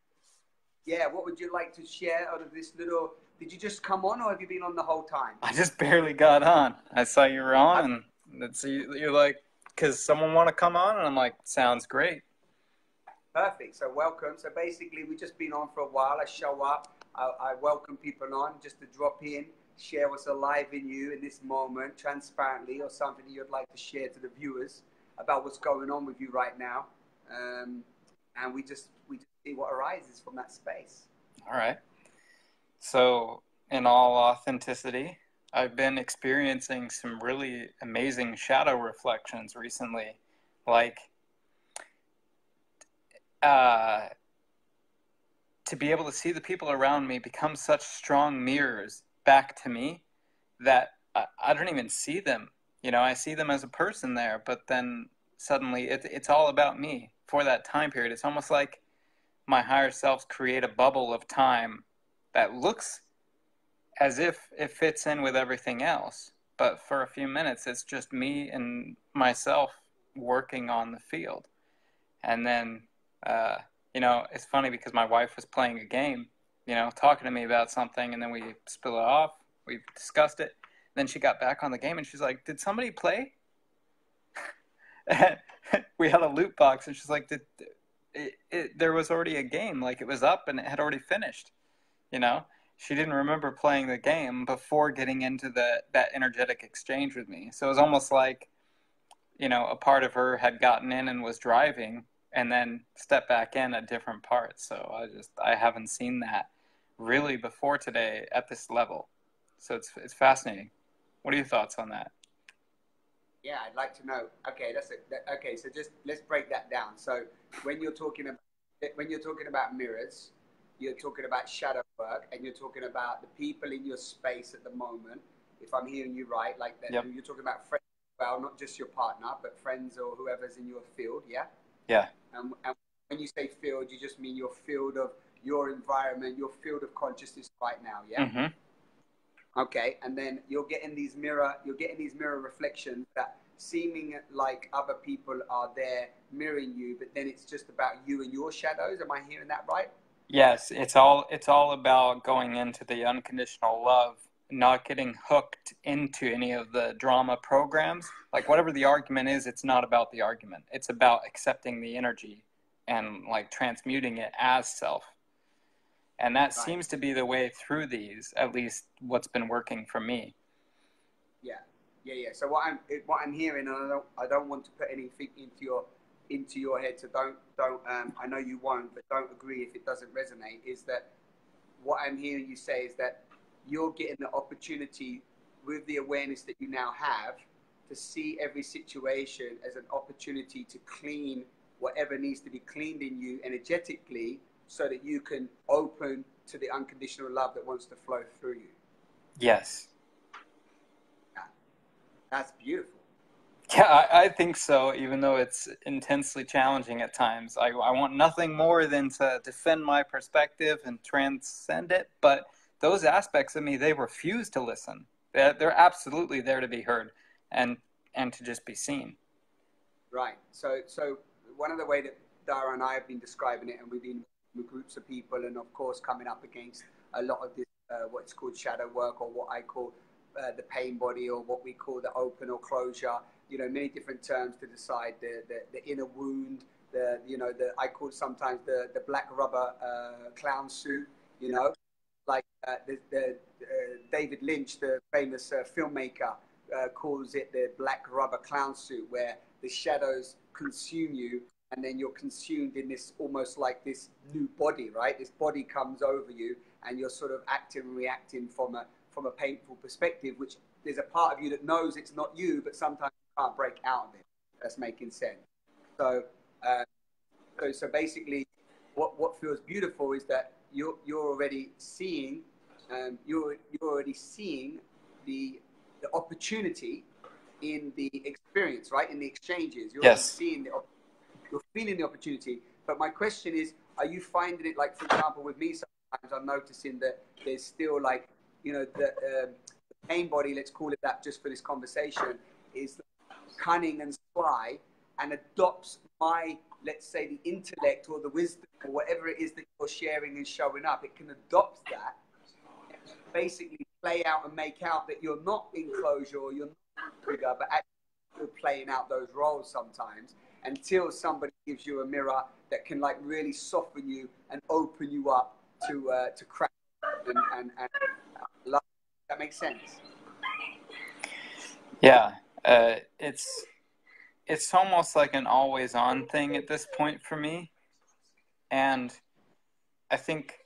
Yeah. What would you like to share out of this little... Did you just come on or have you been on the whole time? I just barely got on. I saw you were on and you're like, because someone want to come on? And I'm like, sounds great. Perfect. So welcome. So basically, we've just been on for a while. I show up. I welcome people on just to drop in, share what's alive in you in this moment, transparently, or something you'd like to share to the viewers about what's going on with you right now. And we just see what arises from that space. All right. So in all authenticity, I've been experiencing some really amazing shadow reflections recently. Like, to be able to see the people around me become such strong mirrors back to me that I don't even see them. You know, I see them as a person there, but then suddenly it's all about me for that time period. It's almost like my higher selves create a bubble of time that looks as if it fits in with everything else. But for a few minutes, it's just me and myself working on the field. And then, you know, it's funny because my wife was playing a game, you know, talking to me about something, and then we spill it off. We discussed it. Then she got back on the game, and she's like, did somebody play? We had a loot box, and she's like, there was already a game. Like, it was up, and it had already finished, you know? She didn't remember playing the game before getting into that energetic exchange with me. So it was almost like, you know, a part of her had gotten in and was driving and then stepped back in a different part. So I haven't seen that really before today at this level. So it's fascinating. What are your thoughts on that? Yeah, I'd like to know. Okay, okay. So just let's break that down. So when you're talking about mirrors, you're talking about shadow work, and you're talking about the people in your space at the moment. If I'm hearing you right, like that, yep. You're talking about friends, well, not just your partner, but friends or whoever's in your field. Yeah. Yeah. And when you say field, you just mean your field of your environment, your field of consciousness right now. Yeah. Mm-hmm. Okay, and then you're getting these mirror reflections that seeming like other people are there mirroring you, but then it's just about you and your shadows. Am I hearing that right? Yes, it's all about going into the unconditional love, not getting hooked into any of the drama programs. Like, whatever the argument is, it's not about the argument. It's about accepting the energy and like transmuting it as self. And that seems to be the way through these, at least what's been working for me. Yeah. So what I'm hearing, and I don't want to put anything into your head, so don't. I know you won't, but don't agree if it doesn't resonate. Is that what I'm hearing you say? Is that you're getting the opportunity with the awareness that you now have to see every situation as an opportunity to clean whatever needs to be cleaned in you energetically, so that you can open to the unconditional love that wants to flow through you. Yes. Yeah. That's beautiful. Yeah, I think so, even though it's intensely challenging at times. I want nothing more than to defend my perspective and transcend it, but those aspects of me, they refuse to listen. They're absolutely there to be heard and to just be seen. Right. So one of the way that Dara and I have been describing it, and we've been with groups of people, and of course coming up against a lot of this, what's called shadow work, or what I call the pain body, or what we call the open or closure. You know, many different terms to decide the inner wound. I call it sometimes the black rubber clown suit. You know, like David Lynch, the famous filmmaker, calls it the black rubber clown suit, where the shadows consume you, and then you're consumed in this almost like this new body, right? This body comes over you, and you're sort of acting and reacting from a painful perspective, which there's a part of you that knows it's not you, but sometimes you can't break out of it. That's making sense. So basically, what feels beautiful is that you're already seeing, you're already seeing the opportunity in the experience, right? In the exchanges, you're Yes. seeing you're feeling the opportunity. But my question is, are you finding it, like, for example, with me, sometimes I'm noticing that there's still, like, you know, the pain body, let's call it that just for this conversation, is cunning and sly, and adopts my, let's say, the intellect or the wisdom or whatever it is that you're sharing and showing up. It can adopt that, basically play out and make out that you're not in closure or you're not trigger, but actually you're playing out those roles sometimes, until somebody gives you a mirror that can, like, really soften you and open you up to crack and love. That makes sense. Yeah, it's almost like an always on thing at this point for me, and I think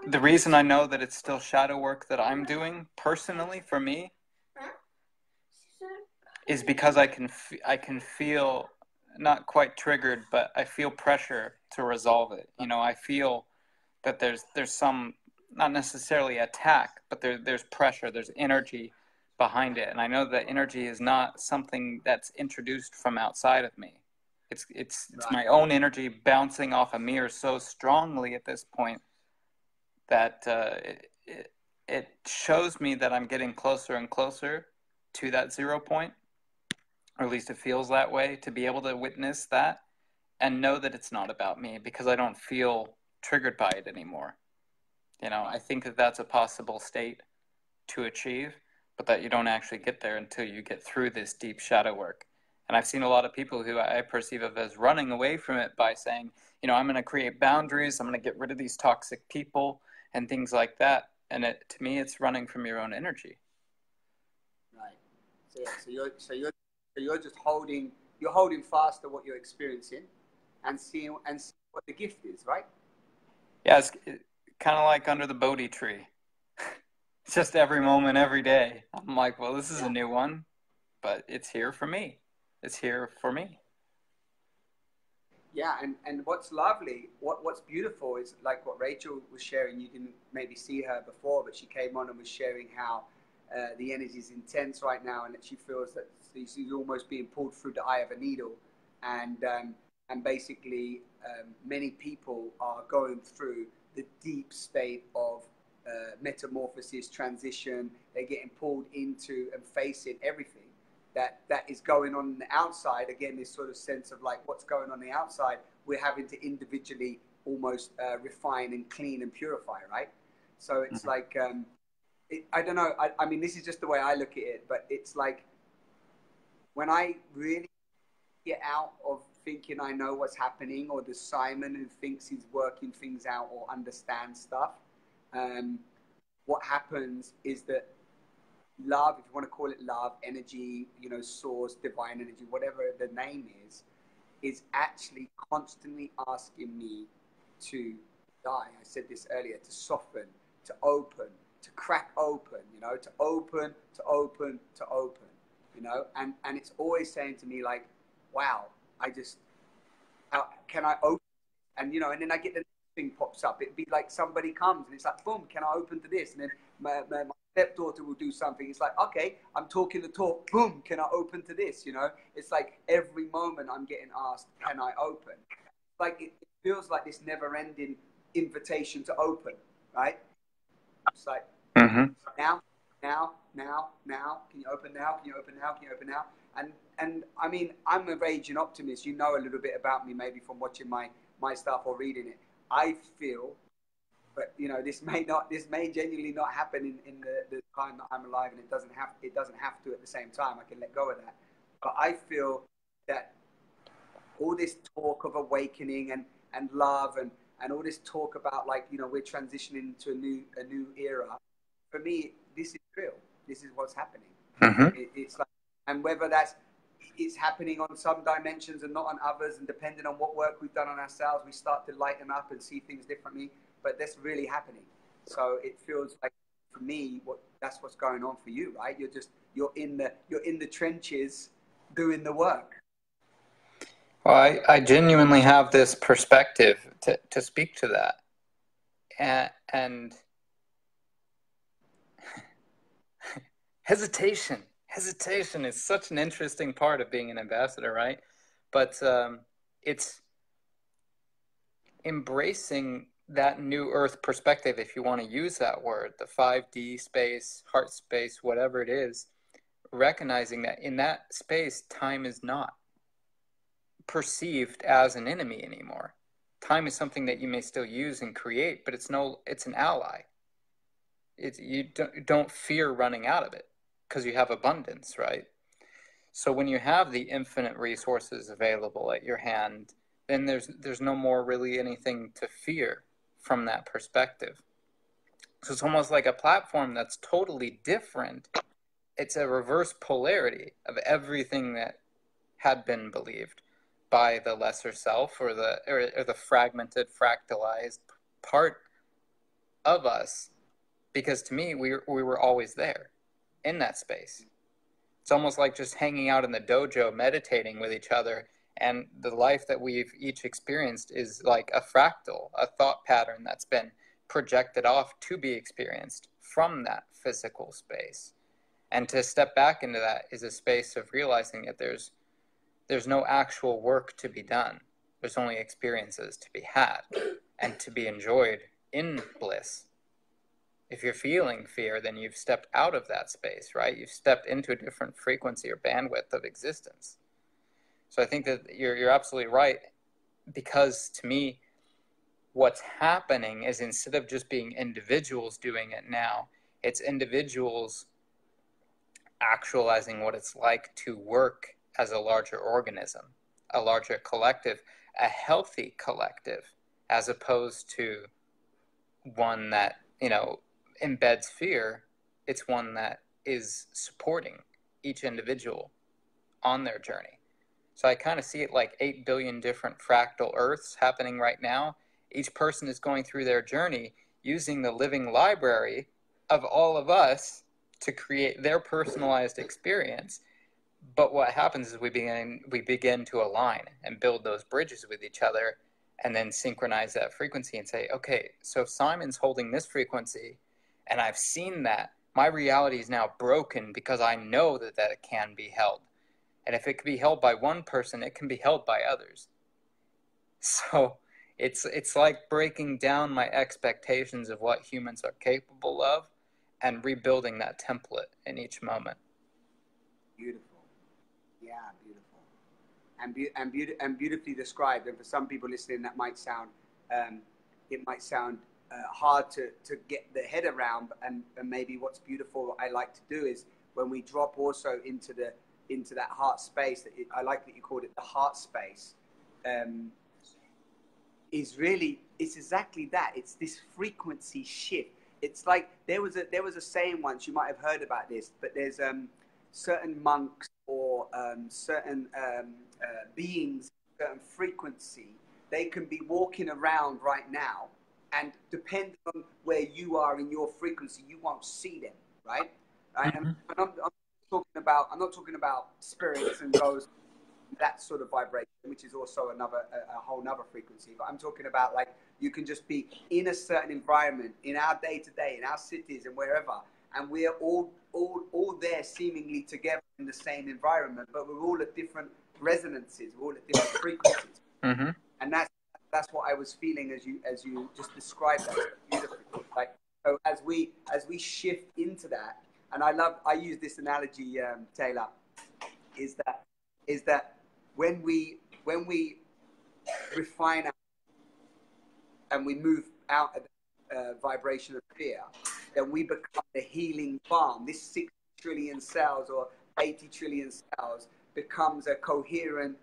the reason I know that it's still shadow work that I'm doing personally for me is because I can feel, not quite triggered, but I feel pressure to resolve it. You know, I feel that there's some, not necessarily attack, but there's pressure, there's energy behind it, and I know that energy is not something that's introduced from outside of me. It's my own energy bouncing off a mirror so strongly at this point that it shows me that I'm getting closer and closer to that 0 point, or at least it feels that way, to be able to witness that and know that it's not about me, because I don't feel triggered by it anymore. You know, I think that that's a possible state to achieve, but that you don't actually get there until you get through this deep shadow work. And I've seen a lot of people who I perceive of as running away from it by saying, you know, I'm going to create boundaries, I'm going to get rid of these toxic people and things like that. And to me, it's running from your own energy. Right. So yeah, you're just holding fast to what you're experiencing, and seeing what the gift is, right? Yeah, it's kind of like under the Bodhi tree. It's just every moment, every day. I'm like, well, this is a new one, but it's here for me. It's here for me. Yeah, and what's lovely, what's beautiful is, like what Rachel was sharing. You didn't maybe see her before, but she came on and was sharing how the energy is intense right now, and that she feels that she's almost being pulled through the eye of a needle, and basically many people are going through the deep state of metamorphosis, transition. They're getting pulled into and facing everything that is going on the outside. Again, this sort of sense of, like, what's going on the outside, we're having to individually almost refine and clean and purify, right? So it's like, I don't know, I mean, this is just the way I look at it, but it's like, when I really get out of thinking I know what's happening, or the Simon who thinks he's working things out or understands stuff, what happens is that love, if you want to call it love, energy, you know, source, divine energy, whatever the name is actually constantly asking me to die. I said this earlier, to soften, to open, to crack open, you know, to open, to open, to open, you know, and it's always saying to me, like, wow, how can I open? And, you know, and then I get the next thing pops up. It'd be like somebody comes and it's like, boom, can I open to this? And then my stepdaughter will do something. It's like, okay, I'm talking the talk. Boom, can I open to this? You know, it's like every moment I'm getting asked, can I open? Like, it feels like this never-ending invitation to open, right? It's like, Mm-hmm. now, can you open now? Can you open now? Can you open now? And I mean, I'm a raging optimist. You know a little bit about me, maybe from watching my stuff or reading it. I feel, but you know, this may genuinely not happen in the time that I'm alive, and it doesn't have to at the same time. I can let go of that. But I feel that all this talk of awakening and love and all this talk about, like, you know, we're transitioning to a new era. For me, this is real. This is what's happening. Mm-hmm. It's like, and whether it's happening on some dimensions and not on others, and depending on what work we've done on ourselves, we start to lighten up and see things differently. But that's really happening. So it feels like, for me, that's what's going on for you, right? You're in the trenches doing the work. Well, I genuinely have this perspective to speak to that. And hesitation is such an interesting part of being an ambassador, right? But it's embracing that new earth perspective, if you want to use that word, the 5D space, heart space, whatever it is, recognizing that in that space, time is not perceived as an enemy anymore. Time is something that you may still use and create, but it's an ally. You don't fear running out of it because you have abundance, right? So when you have the infinite resources available at your hand, then there's no more really anything to fear from that perspective. So it's almost like a platform that's totally different. It's a reverse polarity of everything that had been believed by the lesser self, or the fragmented, fractalized part of us. Because to me, we were always there in that space. It's almost like just hanging out in the dojo, meditating with each other, and the life that we've each experienced is like a fractal, a thought pattern that's been projected off to be experienced from that physical space. And to step back into that is a space of realizing that there's no actual work to be done. There's only experiences to be had and to be enjoyed in bliss. If you're feeling fear, then you've stepped out of that space, right? You've stepped into a different frequency or bandwidth of existence. So I think that you're absolutely right, because to me, what's happening is, instead of just being individuals doing it now, it's individuals actualizing what it's like to work as a larger organism, a larger collective, a healthy collective, as opposed to one that, you know, embeds fear. It's one that is supporting each individual on their journey. So I kind of see it like 8 billion different fractal earths happening right now. Each person is going through their journey using the living library of all of us to create their personalized experience. But what happens is we begin to align and build those bridges with each other, and then synchronize that frequency and say, okay, so if Simon's holding this frequency and I've seen that, my reality is now broken because I know that it can be held. And if it can be held by one person, it can be held by others. So it's like breaking down my expectations of what humans are capable of and rebuilding that template in each moment. Beautiful. Yeah, beautiful. And beautifully described. And for some people listening, that might sound hard to get their head around. And maybe what's beautiful, what I like to do, is when we drop also into that heart space, I like that you called it the heart space, it's exactly that. It's this frequency shift. It's like there was a saying once, you might have heard about this, but there's certain monks or certain beings, certain frequency, they can be walking around right now, and depending on where you are in your frequency, you won't see them, right? Mm-hmm. And I'm not talking about spirits and ghosts, that sort of vibration, which is also a whole nother frequency. But I'm talking about, like, you can just be in a certain environment in our day-to-day, in our cities and wherever, and we're all there seemingly together in the same environment, but we're all at different resonances, we're all at different frequencies. Mm-hmm. And that's what I was feeling as you just described that beautifully. Like, So as we shift into that, and I use this analogy, Taylor, is that when we refine and we move out of the vibration of fear, then we become the healing balm. This 6 trillion cells or 80 trillion cells becomes a coherent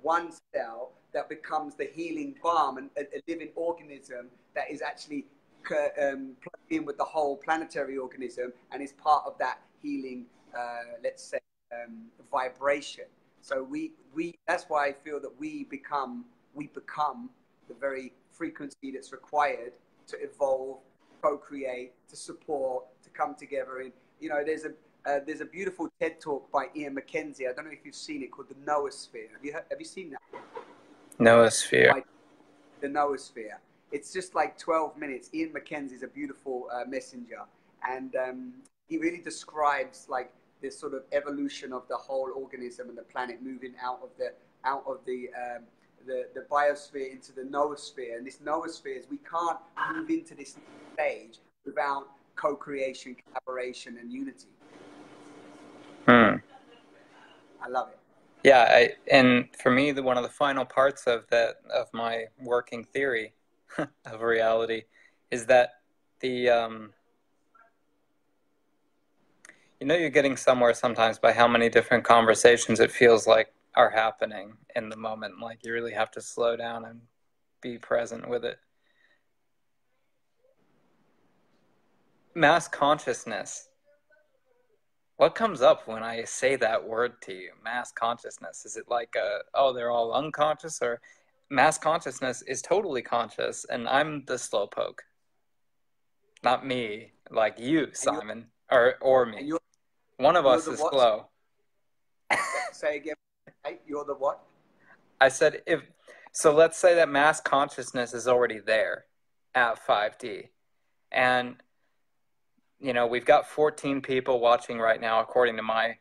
one cell that becomes the healing balm, and a living organism that is actually plugged in with the whole planetary organism and is part of that healing, let's say, vibration. So we that's why I feel that we become the very frequency that's required to evolve, co-create, to support, to come together. And there's a beautiful TED talk by Ian McKenzie. I don't know if you've seen it, called the Noosphere. Have you seen that? Noosphere. The Noosphere. It's just like 12 minutes. Ian McKenzie is a beautiful messenger, and he really describes like this sort of evolution of the whole organism and the planet moving out of the biosphere into the noosphere. And this noosphere is, we can't move into this stage without co-creation, collaboration, and unity. I love it. Yeah, and for me, one of the final parts of my working theory of reality is that you're getting somewhere sometimes by how many different conversations it feels like are happening in the moment. Like you really have to slow down and be present with it. Mass consciousness. What comes up when I say that word to you? Mass consciousness. Is it like they're all unconscious, or mass consciousness is totally conscious and I'm the slowpoke? Not me, like you, Simon, or me. One of us is slow. Say again. You're the what? I said so let's say that mass consciousness is already there at 5D. And, we've got 14 people watching right now, according to my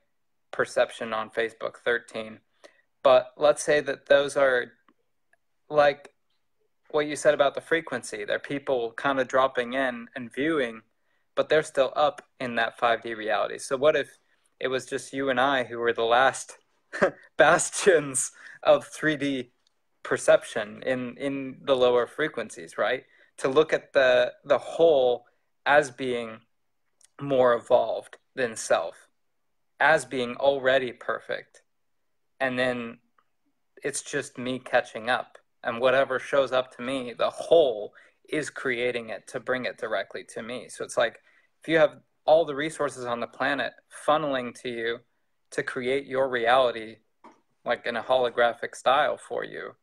perception on Facebook, 13. But let's say that those are like what you said about the frequency. They're people kind of dropping in and viewing, but they're still up in that 5D reality. So what if it was just you and I who were the last bastions of 3D perception in the lower frequencies, right? To look at the whole as being more evolved than self, as being already perfect. And then it's just me catching up. And whatever shows up to me, the whole is creating it to bring it directly to me. So it's like, if you have all the resources on the planet funneling to you to create your reality, like in a holographic style for you,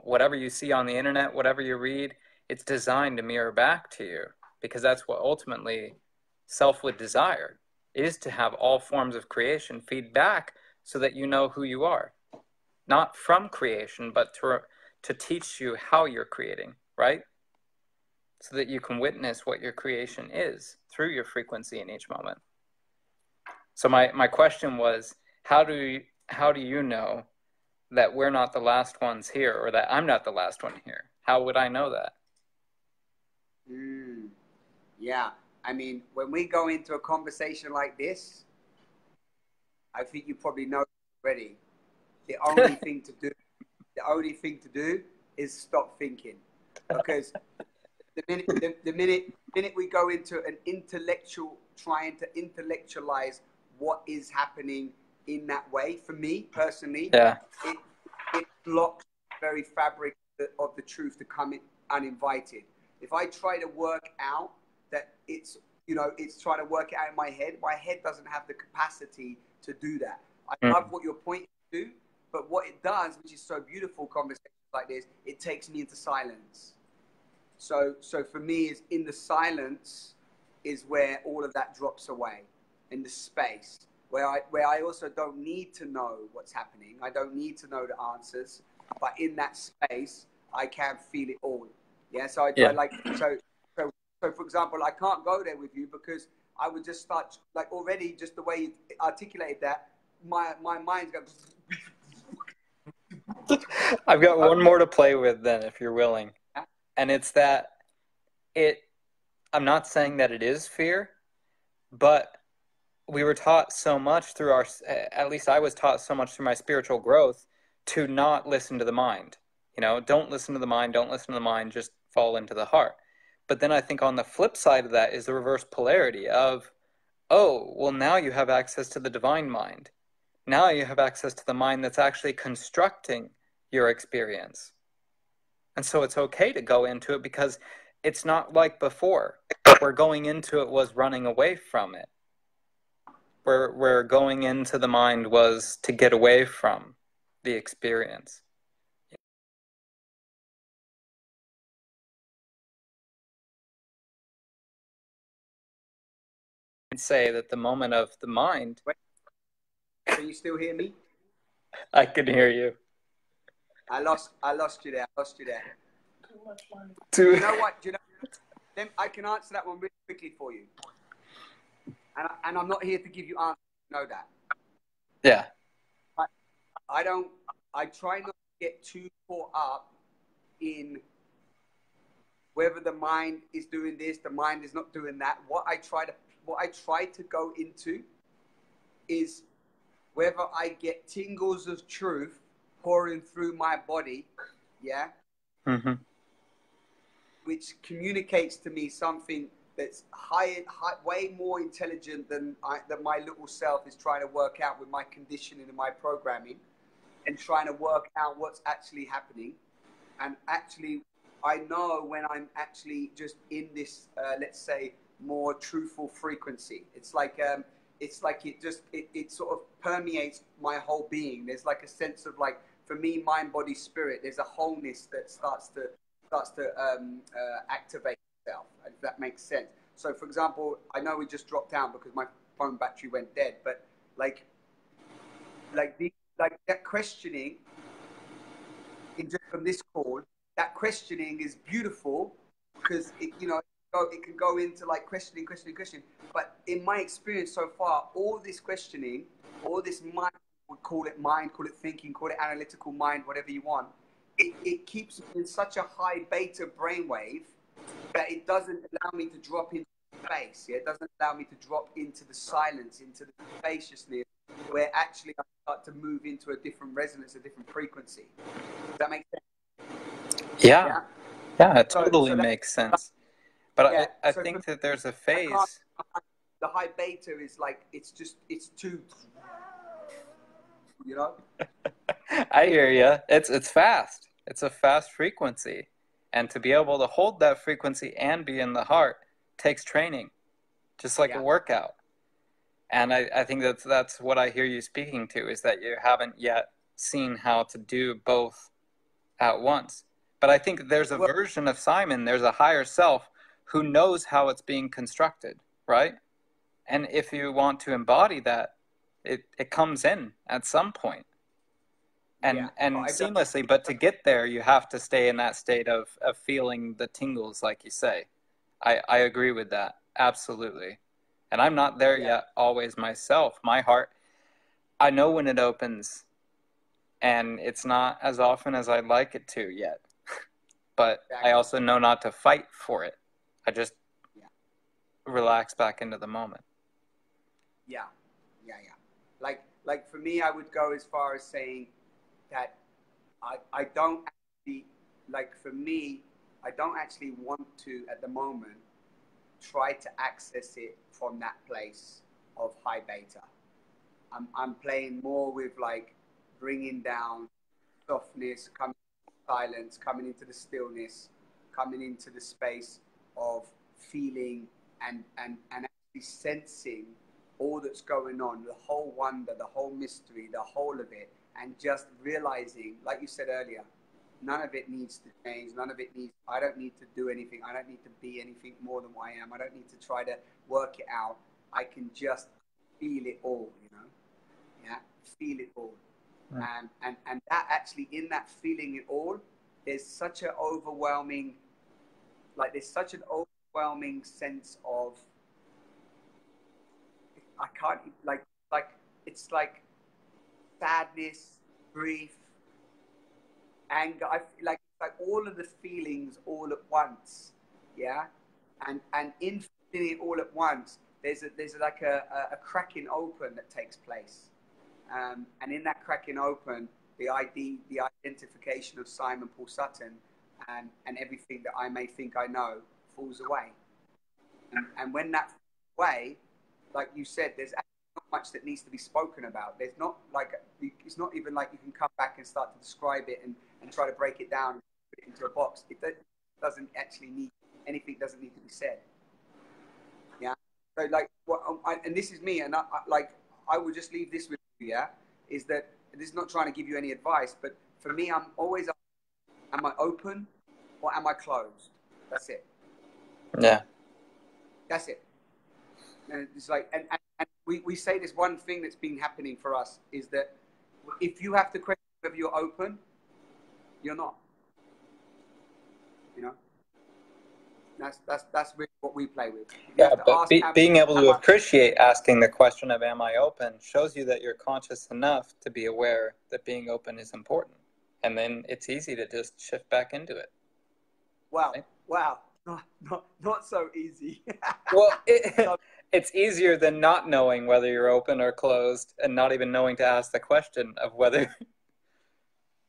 whatever you see on the internet, whatever you read, it's designed to mirror back to you, because that's what ultimately self would desire, is to have all forms of creation feed back so that you know who you are. Not from creation, but to teach you how you're creating, right? So that you can witness what your creation is through your frequency in each moment. So my question was, how do you know that we're not the last ones here, or that I'm not the last one here? How would I know that? Yeah, I mean, when we go into a conversation like this, I think you probably know already. The only thing to do is stop thinking, because the minute we go into an trying to intellectualize what is happening in that way, for me personally, it blocks the very fabric of the truth to come in uninvited. If I try to work out that it's trying to work it out in my head doesn't have the capacity to do that. I love what you're pointing to, but what it does, which is so beautiful, conversations like this, it takes me into silence. So for me, is in the silence is where all of that drops away, in the space where I also don't need to know what's happening. I don't need to know the answers, but in that space, I can feel it all. Yeah. So for example, I can't go there with you because I would just start, like, already just the way you articulated that, my mind's going. I've got one more to play with then, if you're willing. And it's that I'm not saying that it is fear, but we were taught so much through our, at least I was taught so much through my spiritual growth, to not listen to the mind. You know, don't listen to the mind, don't listen to the mind, just fall into the heart. But then I think on the flip side of that is the reverse polarity of, oh, well, now you have access to the divine mind. Now you have access to the mind that's actually constructing your experience. And so it's okay to go into it because it's not like before, where going into it was running away from it. Where going into the mind was to get away from the experience. And say that the moment of the mind. Wait, can you still hear me? I can hear you. I lost you there. Too much money. You know what? I can answer that one really quickly for you. And I'm not here to give you answers. You know that. Yeah. I try not to get too caught up in whether the mind is doing this, the mind is not doing that. What I try to go into is whether I get tingles of truth pouring through my body, yeah, which communicates to me something that's way more intelligent than my little self is trying to work out with my conditioning and my programming, and trying to work out what's actually happening. And actually, I know when I'm actually just in this, let's say, more truthful frequency. It's like it sort of permeates my whole being. There's like a sense of, like, for me, mind, body, spirit. There's a wholeness that starts to activate itself, if that makes sense. So, for example, I know we just dropped down because my phone battery went dead, but like that questioning from this call, that questioning is beautiful because it can go into like questioning. But in my experience so far, all this questioning, all this mind, call it thinking, call it analytical mind, whatever you want, it keeps me in such a high beta brainwave that it doesn't allow me to drop into space. Yeah? It doesn't allow me to drop into the silence, into the spaciousness, where actually I start to move into a different resonance, a different frequency. Does that make sense? Yeah, it totally makes sense. But yeah, I think that there's a phase. The high beta is like, it's too, you know? I hear you. It's fast. It's a fast frequency. And to be able to hold that frequency and be in the heart takes training, just like a workout. And I think that's what I hear you speaking to, is that you haven't yet seen how to do both at once. But I think there's a version of Simon, there's a higher self who knows how it's being constructed, right? And if you want to embody that, it comes in at some point. And seamlessly, but to get there, you have to stay in that state of feeling the tingles, like you say. I agree with that, absolutely. And I'm not there yet always myself. My heart, I know when it opens, and it's not as often as I'd like it to yet. But I also know not to fight for it. I just relax back into the moment. Yeah. Like for me, I would go as far as saying that I don't actually, like for me, I don't actually want to, at the moment, try to access it from that place of high beta. I'm playing more with like bringing down softness, coming into silence, coming into the stillness, coming into the space of feeling and actually sensing all that's going on, the whole wonder, the whole mystery, the whole of it, and just realizing, like you said earlier, none of it needs to change. None of it needs, I don't need to do anything. I don't need to be anything more than what I am. I don't need to try to work it out. I can just feel it all, you know? Yeah, feel it all. And that actually, in that feeling it all, there's such an overwhelming, sense of, I can't, it's like sadness, grief, anger. I feel like all of the feelings all at once. Yeah. And in feeling it all at once, there's like a cracking open that takes place. And in that cracking open, the identification of Simon Paul Sutton and everything that I may think I know falls away. And when that falls away, like you said, there's not much that needs to be spoken about. There's not like, it's not even like you can come back and start to describe it and try to break it down and put it into a box. It doesn't actually need, anything doesn't need to be said. Yeah. So like, and this is me, and I will just leave this with you, yeah, is that this is not trying to give you any advice, but for me, I'm always, am I open or am I closed? That's it. Yeah. That's it. And it's like, and we say this one thing that's been happening for us is that if you have to question whether you're open, you're not. You know? That's really what we play with. Yeah, but being able to appreciate asking the question of am I open shows you that you're conscious enough to be aware that being open is important. And then it's easy to just shift back into it. Wow. Right? Wow. Not so easy. Well, it's easier than not knowing whether you're open or closed and not even knowing to ask the question of whether,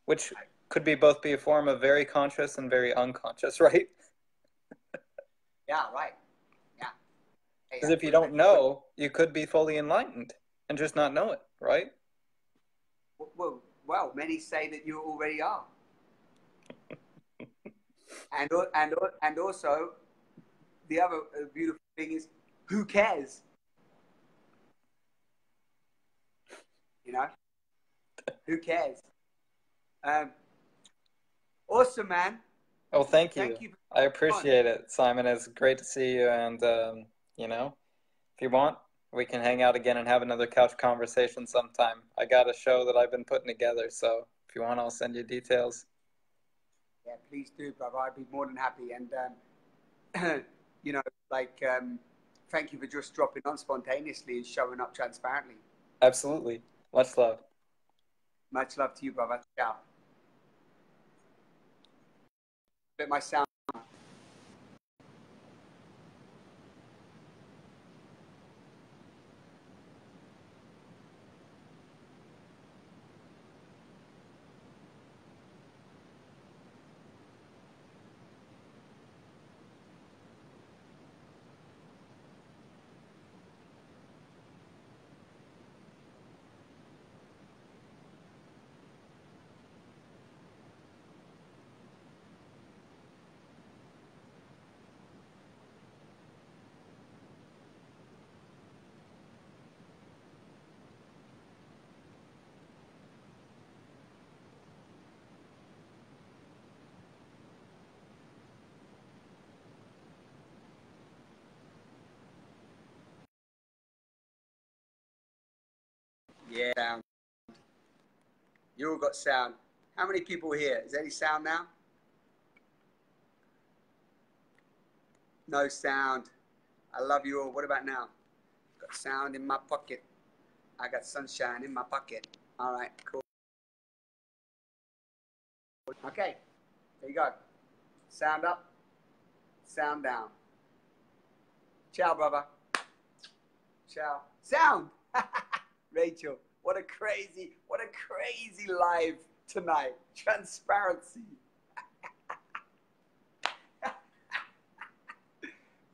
which could both be a form of very conscious and very unconscious, right? Yeah, right. Yeah. Because if you don't know, you could be fully enlightened and just not know it, right? Well, many say that you already are. and also, the other beautiful thing is, who cares? You know? Who cares? Awesome, man. Oh, thank you. I appreciate it, Simon. It's great to see you. And, you know, if you want, we can hang out again and have another couch conversation sometime. I got a show that I've been putting together. So if you want, I'll send you details. Yeah, please do, brother. I'd be more than happy. And, you know, like, thank you for just dropping on spontaneously and showing up transparently. Absolutely. Much love. Much love to you, brother. Ciao. Bit my sound. Yeah, sound. You all got sound. How many people here? Is there any sound now? No sound. I love you all. What about now? Got sound in my pocket. I got sunshine in my pocket. All right, cool. Okay, there you go. Sound up, sound down. Ciao, brother. Ciao. Sound. Rachel, what a crazy live tonight. Transparency.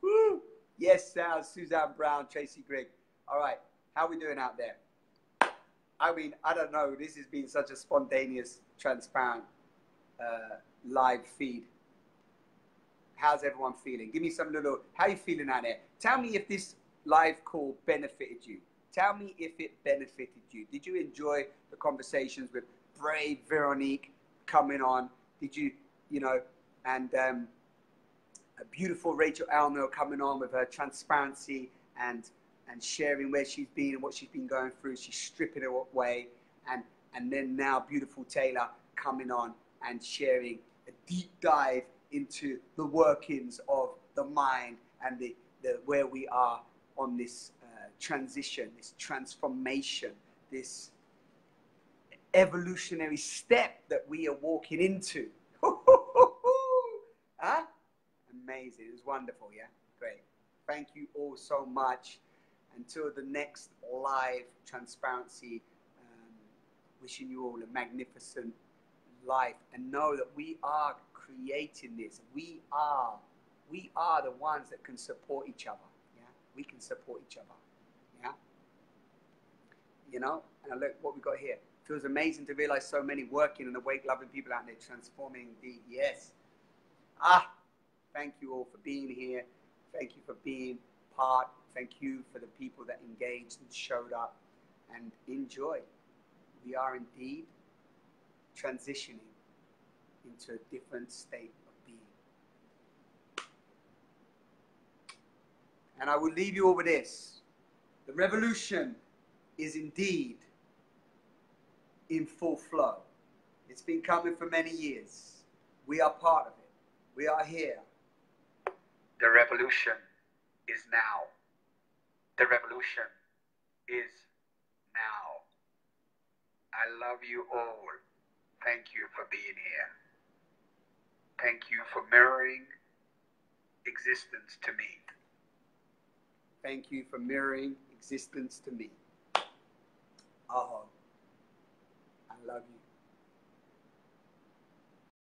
Woo. Yes, sound. Suzanne Brown, Tracy Grigg. All right, how are we doing out there? I mean, I don't know. This has been such a spontaneous, transparent live feed. How's everyone feeling? Give me some little, how are you feeling out there? Tell me if this live call benefited you. Tell me if it benefited you. Did you enjoy the conversations with brave Veronique coming on? Did you, you know, and a beautiful Rachel Almel coming on with her transparency and sharing where she's been and what she's been going through. She's stripping it away. And then now beautiful Taylor coming on and sharing a deep dive into the workings of the mind and the where we are on this transition, this transformation, this evolutionary step that we are walking into. Huh? amazing. It was wonderful, yeah? Great. Thank you all so much. Until the next live transparency, wishing you all a magnificent life. And know that we are creating this. We are the ones that can support each other. Yeah? We can support each other. Yeah? You know? And look what we got here. It feels amazing to realize so many working and awake, loving people out there, transforming indeed. Yes. Thank you all for being here. Thank you for being part. Thank you for the people that engaged and showed up. And enjoy. We are indeed transitioning into a different state of being. And I will leave you all with this. The revolution is indeed in full flow. It's been coming for many years. We are part of it. We are here. The revolution is now. The revolution is now. I love you all. Thank you for being here. Thank you for mirroring existence to me. Thank you for mirroring existence to me. Aho. I love you.